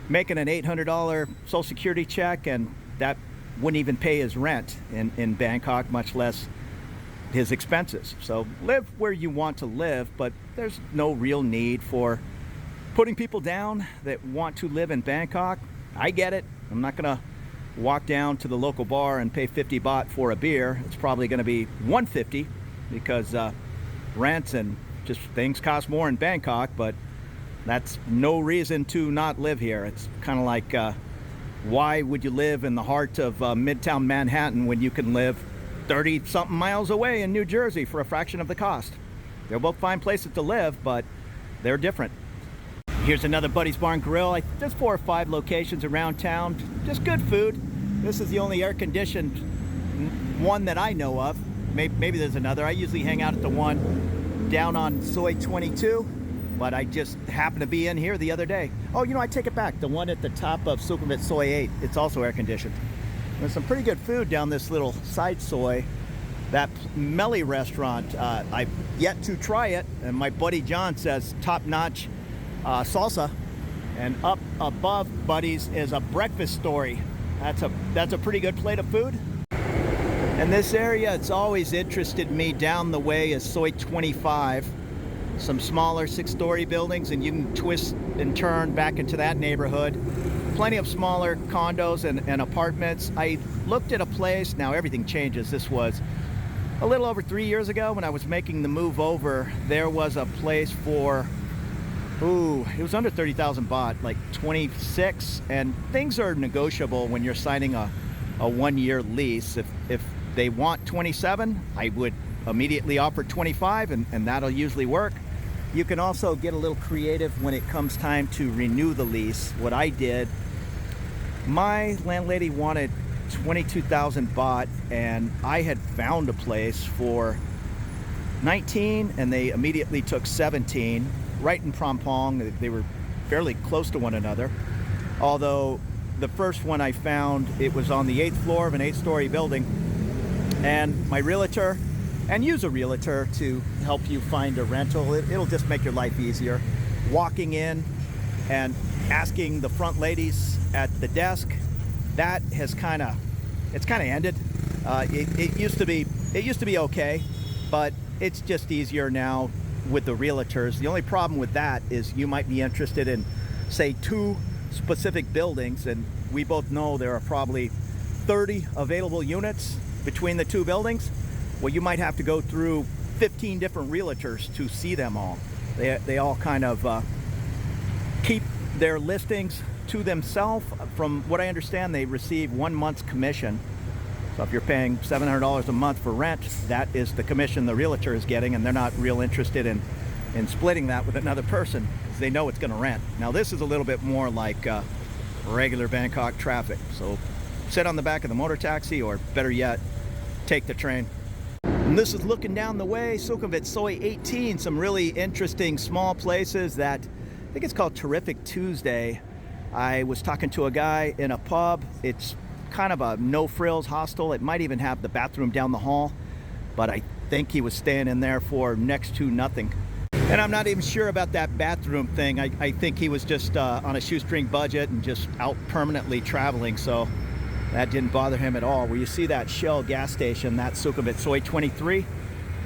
making an $800 Social Security check, and that wouldn't even pay his rent in Bangkok, much less his expenses. So live where you want to live, but there's no real need for putting people down that want to live in Bangkok. I get it. I'm not gonna walk down to the local bar and pay 50 baht for a beer. It's probably gonna be 150 because rents and just things cost more in Bangkok, but that's no reason to not live here. It's kind of like, why would you live in the heart of Midtown Manhattan when you can live 30-something miles away in New Jersey for a fraction of the cost? They're both fine places to live, but they're different. Here's another Buddy's Bar and Grill. There's 4 or 5 locations around town. Just good food. This is the only air-conditioned one that I know of. Maybe there's another. I usually hang out at the one down on Soi 22. But I just happened to be in here the other day. Oh, you know, I take it back. The one at the top of Sukhumvit Soi 8, it's also air-conditioned. There's some pretty good food down this little side Soi. That Melly restaurant, I've yet to try it, and my buddy John says top-notch salsa. And up above Buddy's is a breakfast story. That's a pretty good plate of food. And this area, it's always interested me. Down the way is Soi 25. Some smaller 6-story buildings, and you can twist and turn back into that neighborhood. Plenty of smaller condos and apartments. I looked at a place, now everything changes. This was a little over 3 years ago when I was making the move over. There was a place for, it was under 30,000 baht, like 26, and things are negotiable when you're signing a 1-year lease. If they want 27, I would immediately offer 25, and that'll usually work. You can also get a little creative when it comes time to renew the lease. What I did, my landlady wanted 22,000 baht, and I had found a place for 19, and they immediately took 17 right in Phrom Phong. They were fairly close to one another, although the first one I found, it was on the 8th floor of an 8-story building, and my realtor, and use a realtor to help you find a rental. It'll just make your life easier. Walking in and asking the front ladies at the desk, that has kind of it's kind of ended. It used to be okay, but it's just easier now with the realtors. The only problem with that is you might be interested in, say, 2 specific buildings, and we both know there are probably 30 available units between the 2 buildings. Well, you might have to go through 15 different realtors to see them all. They all kind of keep their listings to themselves. From what I understand, they receive 1 month's commission. So if you're paying $700 a month for rent, that is the commission the realtor is getting, and they're not real interested in splitting that with another person because they know it's going to rent. Now this is a little bit more like regular Bangkok traffic. So sit on the back of the motor taxi, or better yet, take the train. And this is looking down the way, Sukhumvit Soi 18, some really interesting small places that, I think it's called Terrific Tuesday. I was talking to a guy in a pub. It's kind of a no-frills hostel. It might even have the bathroom down the hall, but I think he was staying in there for next to nothing. And I'm not even sure about that bathroom thing. I think he was just on a shoestring budget and just out permanently traveling, so that didn't bother him at all. Where you see that Shell gas station, that's Sukhumvit Soi 23.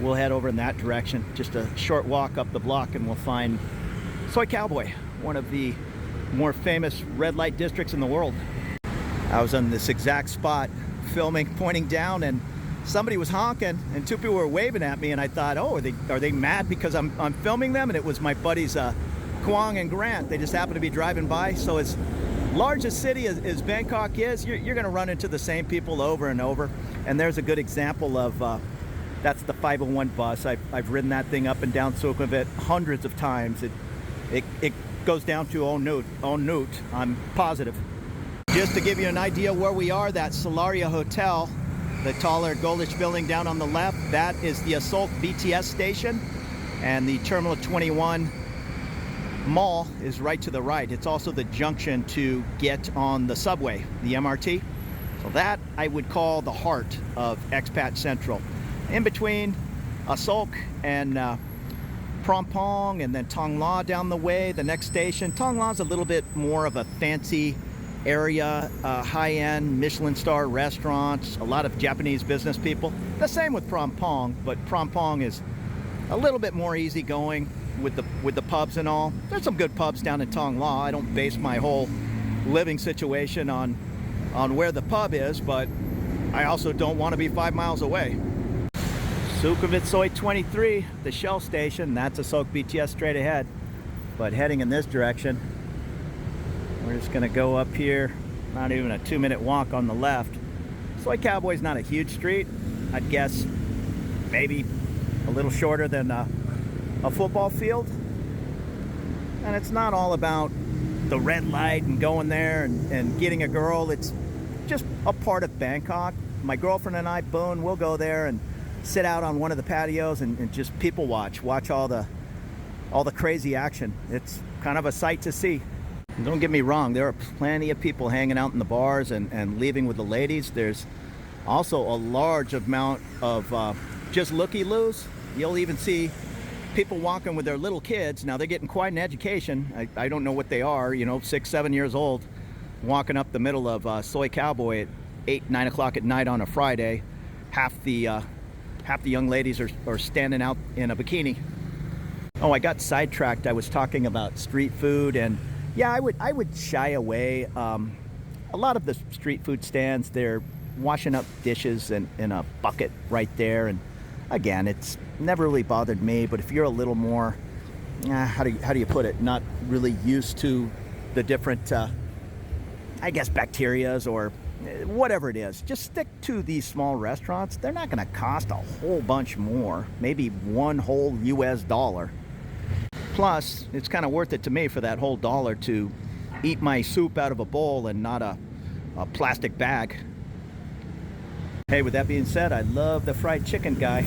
We'll head over in that direction. Just a short walk up the block and we'll find Soi Cowboy, one of the more famous red light districts in the world. I was on this exact spot filming, pointing down, and somebody was honking and 2 people were waving at me, and I thought, oh, are they mad because I'm filming them? And it was my buddies Kwong and Grant. They just happened to be driving by. So as large a city as Bangkok is, you're going to run into the same people over and over. And there's a good example of that's the 501 bus. I've ridden that thing up and down Sukhumvit hundreds of times. It goes down to On Nut, I'm positive. Just to give you an idea where we are, that Solaria Hotel, the taller goldish building down on the left, that is the Asok BTS station, and the Terminal 21 mall is right to the right. It's also the junction to get on the subway, the MRT. So that I would call the heart of Expat Central. In between Asok and Phrom Phong, and then Thong La down the way, the next station. Thong La's a little bit more of a fancy area, high-end Michelin star restaurants, a lot of Japanese business people. The same with Phrom Phong, but Phrom Phong is a little bit more easygoing with the pubs and all. There's some good pubs down in Thong La. I don't base my whole living situation on where the pub is, but I also don't want to be 5 miles away. Sukhumvit Soi 23, the Shell station, that's Asok BTS straight ahead. But heading in this direction, we're just gonna go up here, not even a 2-minute walk on the left. Soi Cowboy's not a huge street. I'd guess maybe a little shorter than a football field. And it's not all about the red light and going there and getting a girl. It's just a part of Bangkok. My girlfriend and I, Boone, we'll go there and sit out on one of the patios and just people watch all the crazy action. It's kind of a sight to see. Don't get me wrong, there are plenty of people hanging out in the bars and leaving with the ladies. There's also a large amount of just looky-loos. You'll even see people walking with their little kids. Now they're getting quite an education. I don't know what they are, 6, 7 years old, walking up the middle of Soi Cowboy at 8, 9 o'clock at night on a Friday. Half the young ladies are standing out in a bikini. Oh, I got sidetracked. I was talking about street food, and yeah, I would shy away. A lot of the street food stands, they're washing up dishes in a bucket right there, and again, it's never really bothered me. But if you're a little more, how do you put it, not really used to the different, I guess, bacterias or whatever it is, just stick to these small restaurants. They're not going to cost a whole bunch more, maybe $1 whole US dollar. Plus, it's kind of worth it to me for that whole dollar to eat my soup out of a bowl and not a plastic bag. Hey, with that being said, I love the fried chicken guy.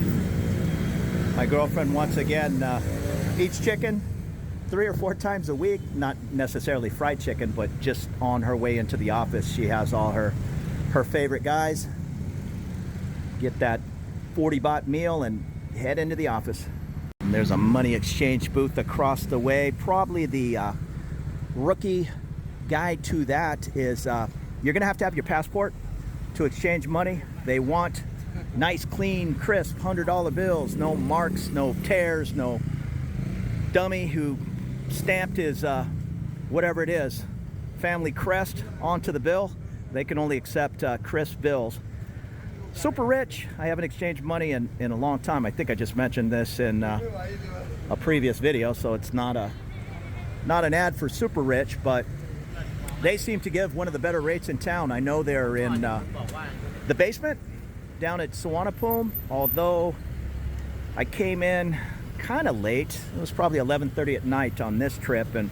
My girlfriend, once again, eats chicken 3 or 4 times a week. Not necessarily fried chicken, but just on her way into the office, she has all her favorite guys. Get that 40 baht meal and head into the office. And there's a money exchange booth across the way. Probably the rookie guide to that is you're gonna have to have your passport to exchange money. They want nice, clean, crisp $100 bills. No marks, no tears, no dummy who stamped his whatever it is, family crest onto the bill. They can only accept crisp bills. Super rich, I haven't exchanged money in a long time. I think I just mentioned this in a previous video, so it's not an ad for super rich, but they seem to give one of the better rates in town. I know they're in the basement down at Suvarnabhumi, although I came in kind of late. It was probably 11:30 at night on this trip, and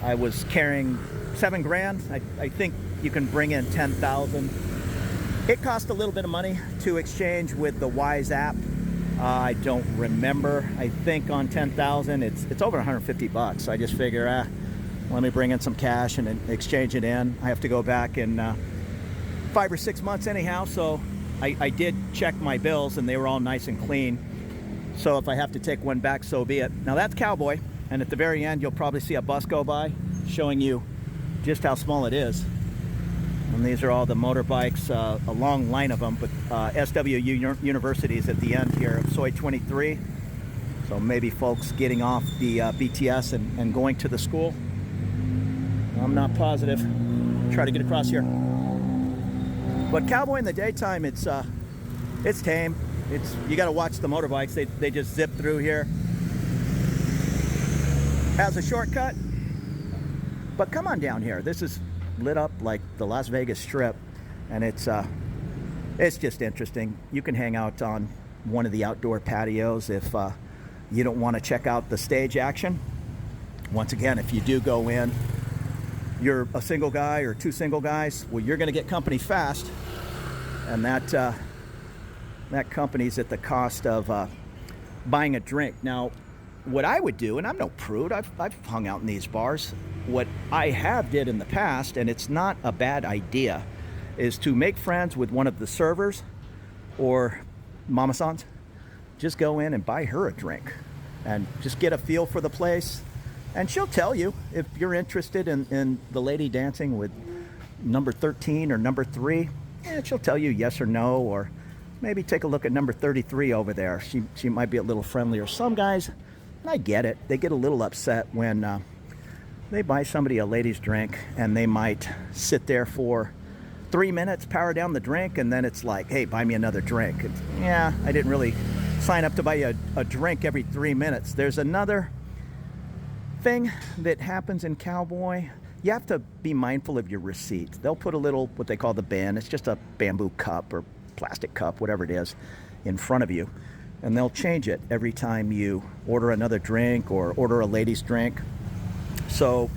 I was carrying $7 grand. I think you can bring in 10,000. It cost a little bit of money to exchange with the Wise app. I don't remember. I think on 10,000, it's over 150 bucks. I just figure, let me bring in some cash and exchange it in. I have to go back in 5 or 6 months anyhow, so I did check my bills and they were all nice and clean. So if I have to take one back, so be it. Now that's Cowboy, and at the very end, you'll probably see a bus go by showing you just how small it is. And these are all the motorbikes, a long line of them, but SWU University is at the end here of Soi 23. So maybe folks getting off the BTS and going to the school. I'm not positive. Try to get across here. But Cowboy in the daytime, it's tame. You got to watch the motorbikes. They just zip through here. Has a shortcut. But come on down here. This is lit up like the Las Vegas Strip, and it's just interesting. You can hang out on one of the outdoor patios if you don't want to check out the stage action. Once again, if you do go in, you're a single guy or two single guys, well, you're going to get company fast, and that company's at the cost of buying a drink. Now, what I would do, and I'm no prude, I've hung out in these bars. What I have did in the past, and it's not a bad idea, is to make friends with one of the servers or mama-sans. Just go in and buy her a drink and just get a feel for the place. And she'll tell you if you're interested in the lady dancing with number 13 or number 3. She'll tell you yes or no, or maybe take a look at number 33 over there. She might be a little friendlier. Some guys, and I get it, they get a little upset when they buy somebody a ladies' drink and they might sit there for 3 minutes, power down the drink, and then it's like, hey, buy me another drink. And, yeah, I didn't really sign up to buy you a drink every 3 minutes. There's another thing that happens in Cowboy. You have to be mindful of your receipt. They'll put a little, what they call the bin. It's just a bamboo cup or plastic cup, whatever it is, in front of you. And they'll change it every time you order another drink or order a ladies' drink. So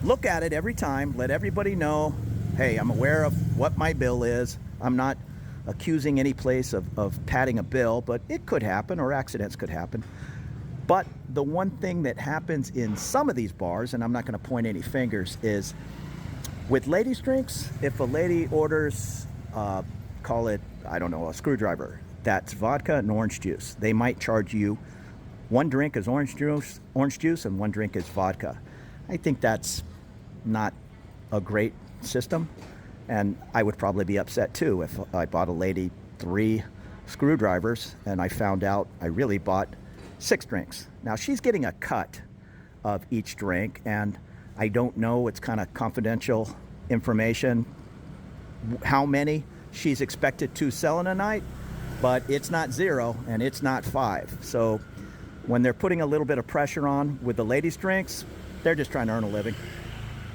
look at it every time. Let everybody know, hey, I'm aware of what my bill is. I'm not accusing any place of padding a bill, but it could happen, or accidents could happen. But the one thing that happens in some of these bars, and I'm not going to point any fingers, is with ladies' drinks, if a lady orders, call it, I don't know, a screwdriver, that's vodka and orange juice. They might charge you one drink is orange juice, and one drink is vodka. I think that's not a great system, and I would probably be upset too if I bought a lady 3 screwdrivers and I found out I really bought 6 drinks. Now she's getting a cut of each drink, and I don't know, it's kind of confidential information, how many she's expected to sell in a night, but it's not 0 and it's not 5. So when they're putting a little bit of pressure on with the ladies' drinks, they're just trying to earn a living.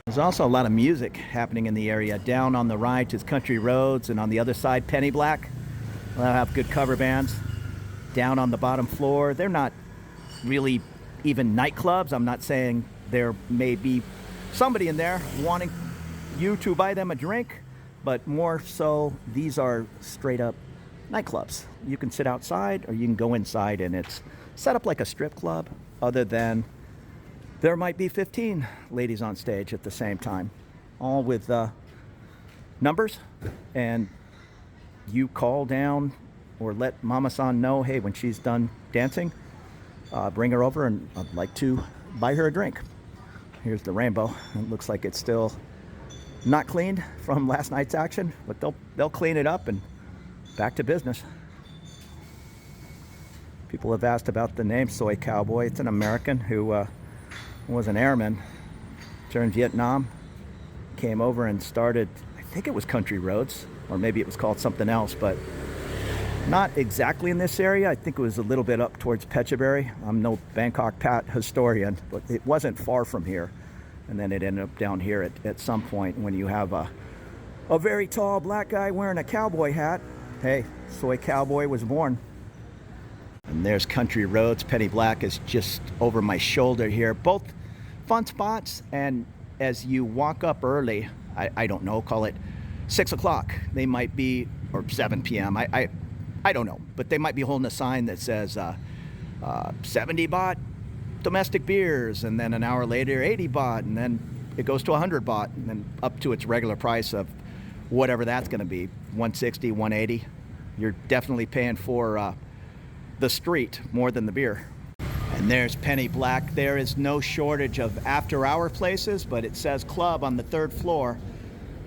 There's also a lot of music happening in the area. Down on the right is Country Roads, and on the other side, Penny Black. They'll have good cover bands. Down on the bottom floor, they're not really even nightclubs. I'm not saying there may be somebody in there wanting you to buy them a drink, but more so, these are straight up nightclubs. You can sit outside or you can go inside, and it's set up like a strip club, other than there might be 15 ladies on stage at the same time, all with numbers, and you call down or let Mama-san know, hey, when she's done dancing, bring her over and I'd like to buy her a drink. Here's the rainbow. It looks like it's still not cleaned from last night's action, but they'll clean it up and back to business. People have asked about the name Soi Cowboy. It's an American who was an airman, turned Vietnam, came over and started, I think it was Country Roads, or maybe it was called something else, but not exactly in this area. I think it was a little bit up towards Phetchaburi. I'm no Bangkok Pat historian, but it wasn't far from here. And then it ended up down here at some point when you have a very tall black guy wearing a cowboy hat. Hey, Soi Cowboy was born. And there's Country Roads. Penny Black is just over my shoulder here. Both fun spots, and as you walk up early, I don't know, call it 6 o'clock. They might be, or 7 p.m. I don't know, but they might be holding a sign that says 70 baht domestic beers, and then an hour later 80 baht, and then it goes to 100 baht, and then up to its regular price of whatever that's going to be, 160, 180. You're definitely paying for the street more than the beer. And there's Penny Black. There is no shortage of after-hour places, but it says club on the 3rd floor,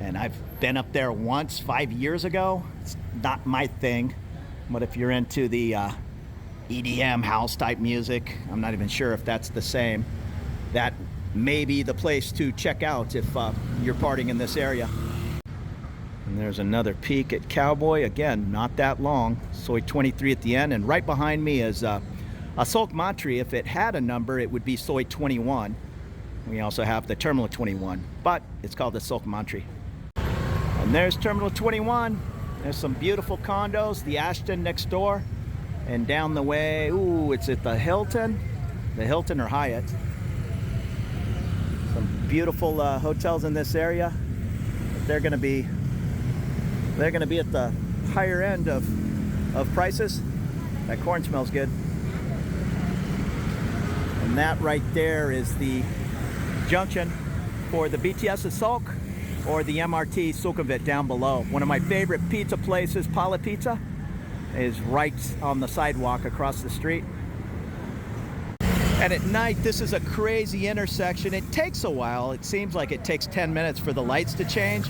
and I've been up there once 5 years ago. It's not my thing, but if you're into the EDM house type music, I'm not even sure if that's the same, that may be the place to check out if you're partying in this area. And there's another peek at Cowboy. Again, not that long. Soi 23 at the end, and right behind me is Asok Mantri. If it had a number, it would be Soi 21. We also have the Terminal 21, but it's called the Asok Mantri. And there's Terminal 21. There's some beautiful condos, the Ashton next door. And down the way, ooh, it's at the Hilton or Hyatt. Some beautiful hotels in this area. They're going to be at the higher end of prices. That corn smells good. And that right there is the junction for the BTS Asok or the MRT Sukhumvit down below. One of my favorite pizza places, Pala Pizza, is right on the sidewalk across the street. And at night, this is a crazy intersection. It takes a while. It seems like it takes 10 minutes for the lights to change.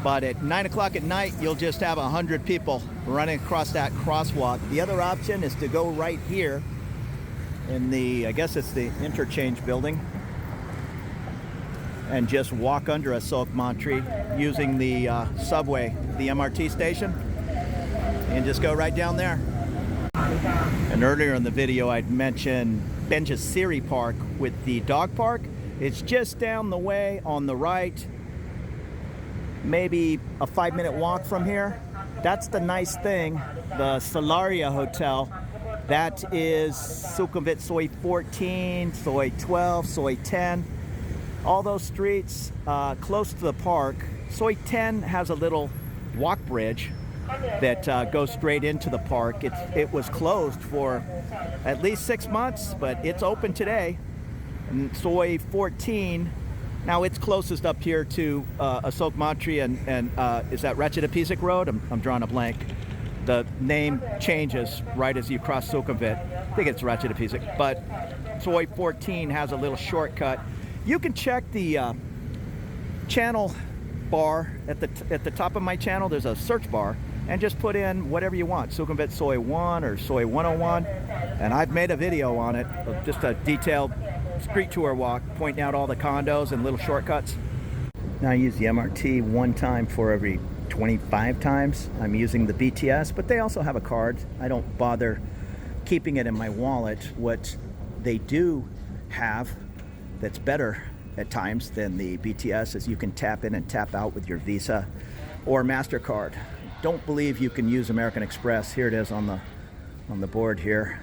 But at 9 o'clock at night, you'll just have 100 people running across that crosswalk. The other option is to go right here in the, I guess it's the interchange building, and just walk under Asok Mantri using the subway, the MRT station, and just go right down there. And earlier in the video, I'd mentioned Benjasiri Park with the dog park. It's just down the way on the right, maybe a 5-minute walk from here. That's the nice thing. The Solaria Hotel, that is Sukhumvit Soi 14, Soi 12, Soi 10. All those streets close to the park. Soi 10 has a little walk bridge that goes straight into the park. It was closed for at least 6 months, but it's open today. And Soi 14, now it's closest up here to Asok Mantri and is that Ratchadapisik Road? I'm drawing a blank. The name changes right as you cross Sukhumvit. I think it's Ratchadapisik, but Soi 14 has a little shortcut. You can check the channel bar at the top of my channel. There's a search bar, and just put in whatever you want, Sukhumvit Soi 1 or Soi 101, and I've made a video on it, of just a detailed street tour walk, pointing out all the condos and little shortcuts. Now I use the MRT one time for every 25 times I'm using the BTS, but they also have a card. I don't bother keeping it in my wallet. What they do have that's better at times than the BTS is you can tap in and tap out with your Visa or MasterCard. Don't believe you can use American Express. Here it is on the board here.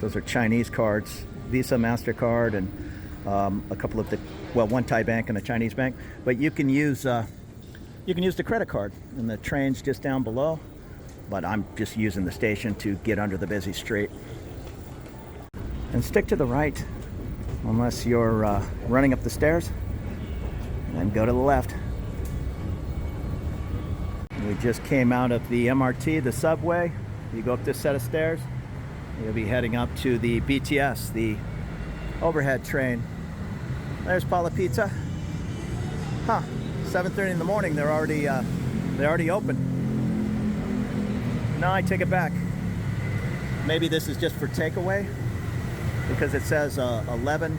Those are Chinese cards, Visa, MasterCard, and a couple of one Thai bank and a Chinese bank. But you can use the credit card, and the train's just down below. But I'm just using the station to get under the busy street. And stick to the right, unless you're running up the stairs, and go to the left. We just came out of the MRT, the subway. You go up this set of stairs, you'll be heading up to the BTS, the overhead train. There's Pala Pizza. Huh, 7:30 in the morning, they're already open. No, I take it back. Maybe this is just for takeaway, because it says 11.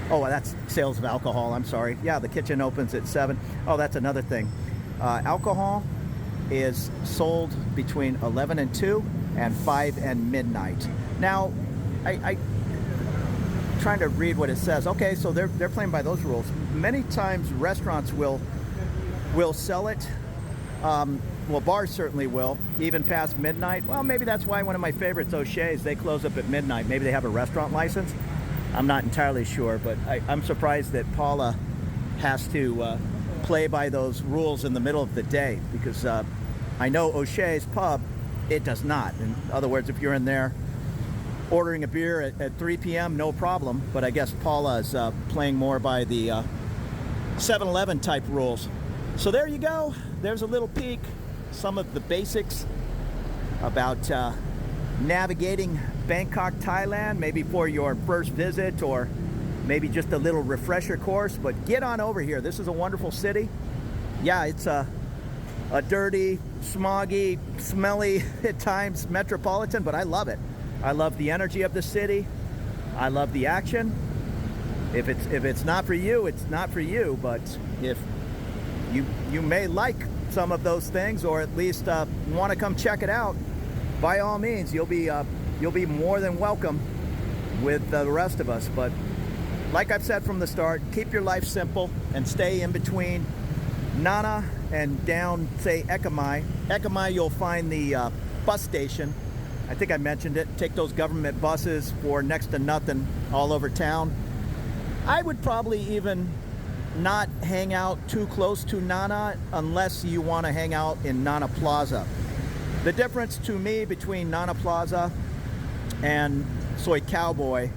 Oh, that's sales of alcohol, I'm sorry. Yeah, the kitchen opens at 7. Oh, that's another thing. Alcohol is sold between 11 and 2 and 5 and midnight. Now, I trying to read what it says. Okay, so they're playing by those rules. Many times restaurants will sell it. Well, bars certainly will, even past midnight. Well, maybe that's why one of my favorites, O'Shea's, they close up at midnight. Maybe they have a restaurant license. I'm not entirely sure, but I'm surprised that Paula has to play by those rules in the middle of the day, because I know O'Shea's pub, it does not. In other words, if you're in there ordering a beer at 3 p.m., no problem. But I guess Paula is playing more by the 7-Eleven type rules. So there you go. There's a little peek, some of the basics about navigating Bangkok, Thailand, maybe for your first visit or maybe just a little refresher course. But get on over here. This is a wonderful city. Yeah, it's a dirty, smoggy, smelly at times metropolitan, but I love it. I love the energy of the city. I love the action. If it's not for you, it's not for you. But if you may like some of those things, or at least want to come check it out, by all means, you'll be more than welcome with the rest of us. But like I've said from the start, keep your life simple and stay in between Nana and down, say, Ekamai. Ekamai, you'll find the bus station. I think I mentioned it. Take those government buses for next to nothing all over town. I would probably even not hang out too close to Nana unless you want to hang out in Nana Plaza. The difference to me between Nana Plaza and Soi Cowboy,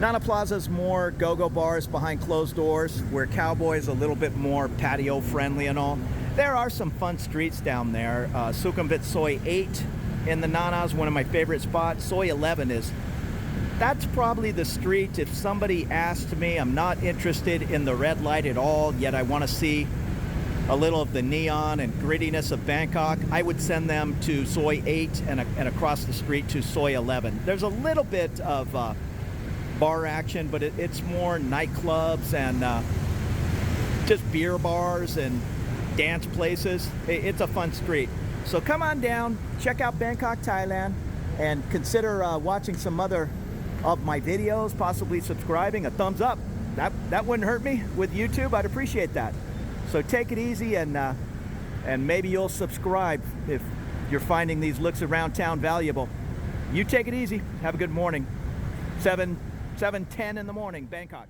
Nana Plaza is more go-go bars behind closed doors, where Cowboy is a little bit more patio friendly and all. There are some fun streets down there. Sukhumvit Soi 8 in the Nana is one of my favorite spots. Soi 11 that's probably the street. If somebody asked me, I'm not interested in the red light at all, yet I want to see a little of the neon and grittiness of Bangkok, I would send them to Soi 8 and across the street to Soi 11. There's a little bit of bar action, but it's more nightclubs and just beer bars and dance places. It's a fun street. So come on down, check out Bangkok, Thailand, and consider watching some other of my videos, possibly subscribing. A thumbs up, that wouldn't hurt me with YouTube. I'd appreciate that. So take it easy, and maybe you'll subscribe if you're finding these looks around town valuable. You take it easy. Have a good morning. 7:10 in the morning, Bangkok.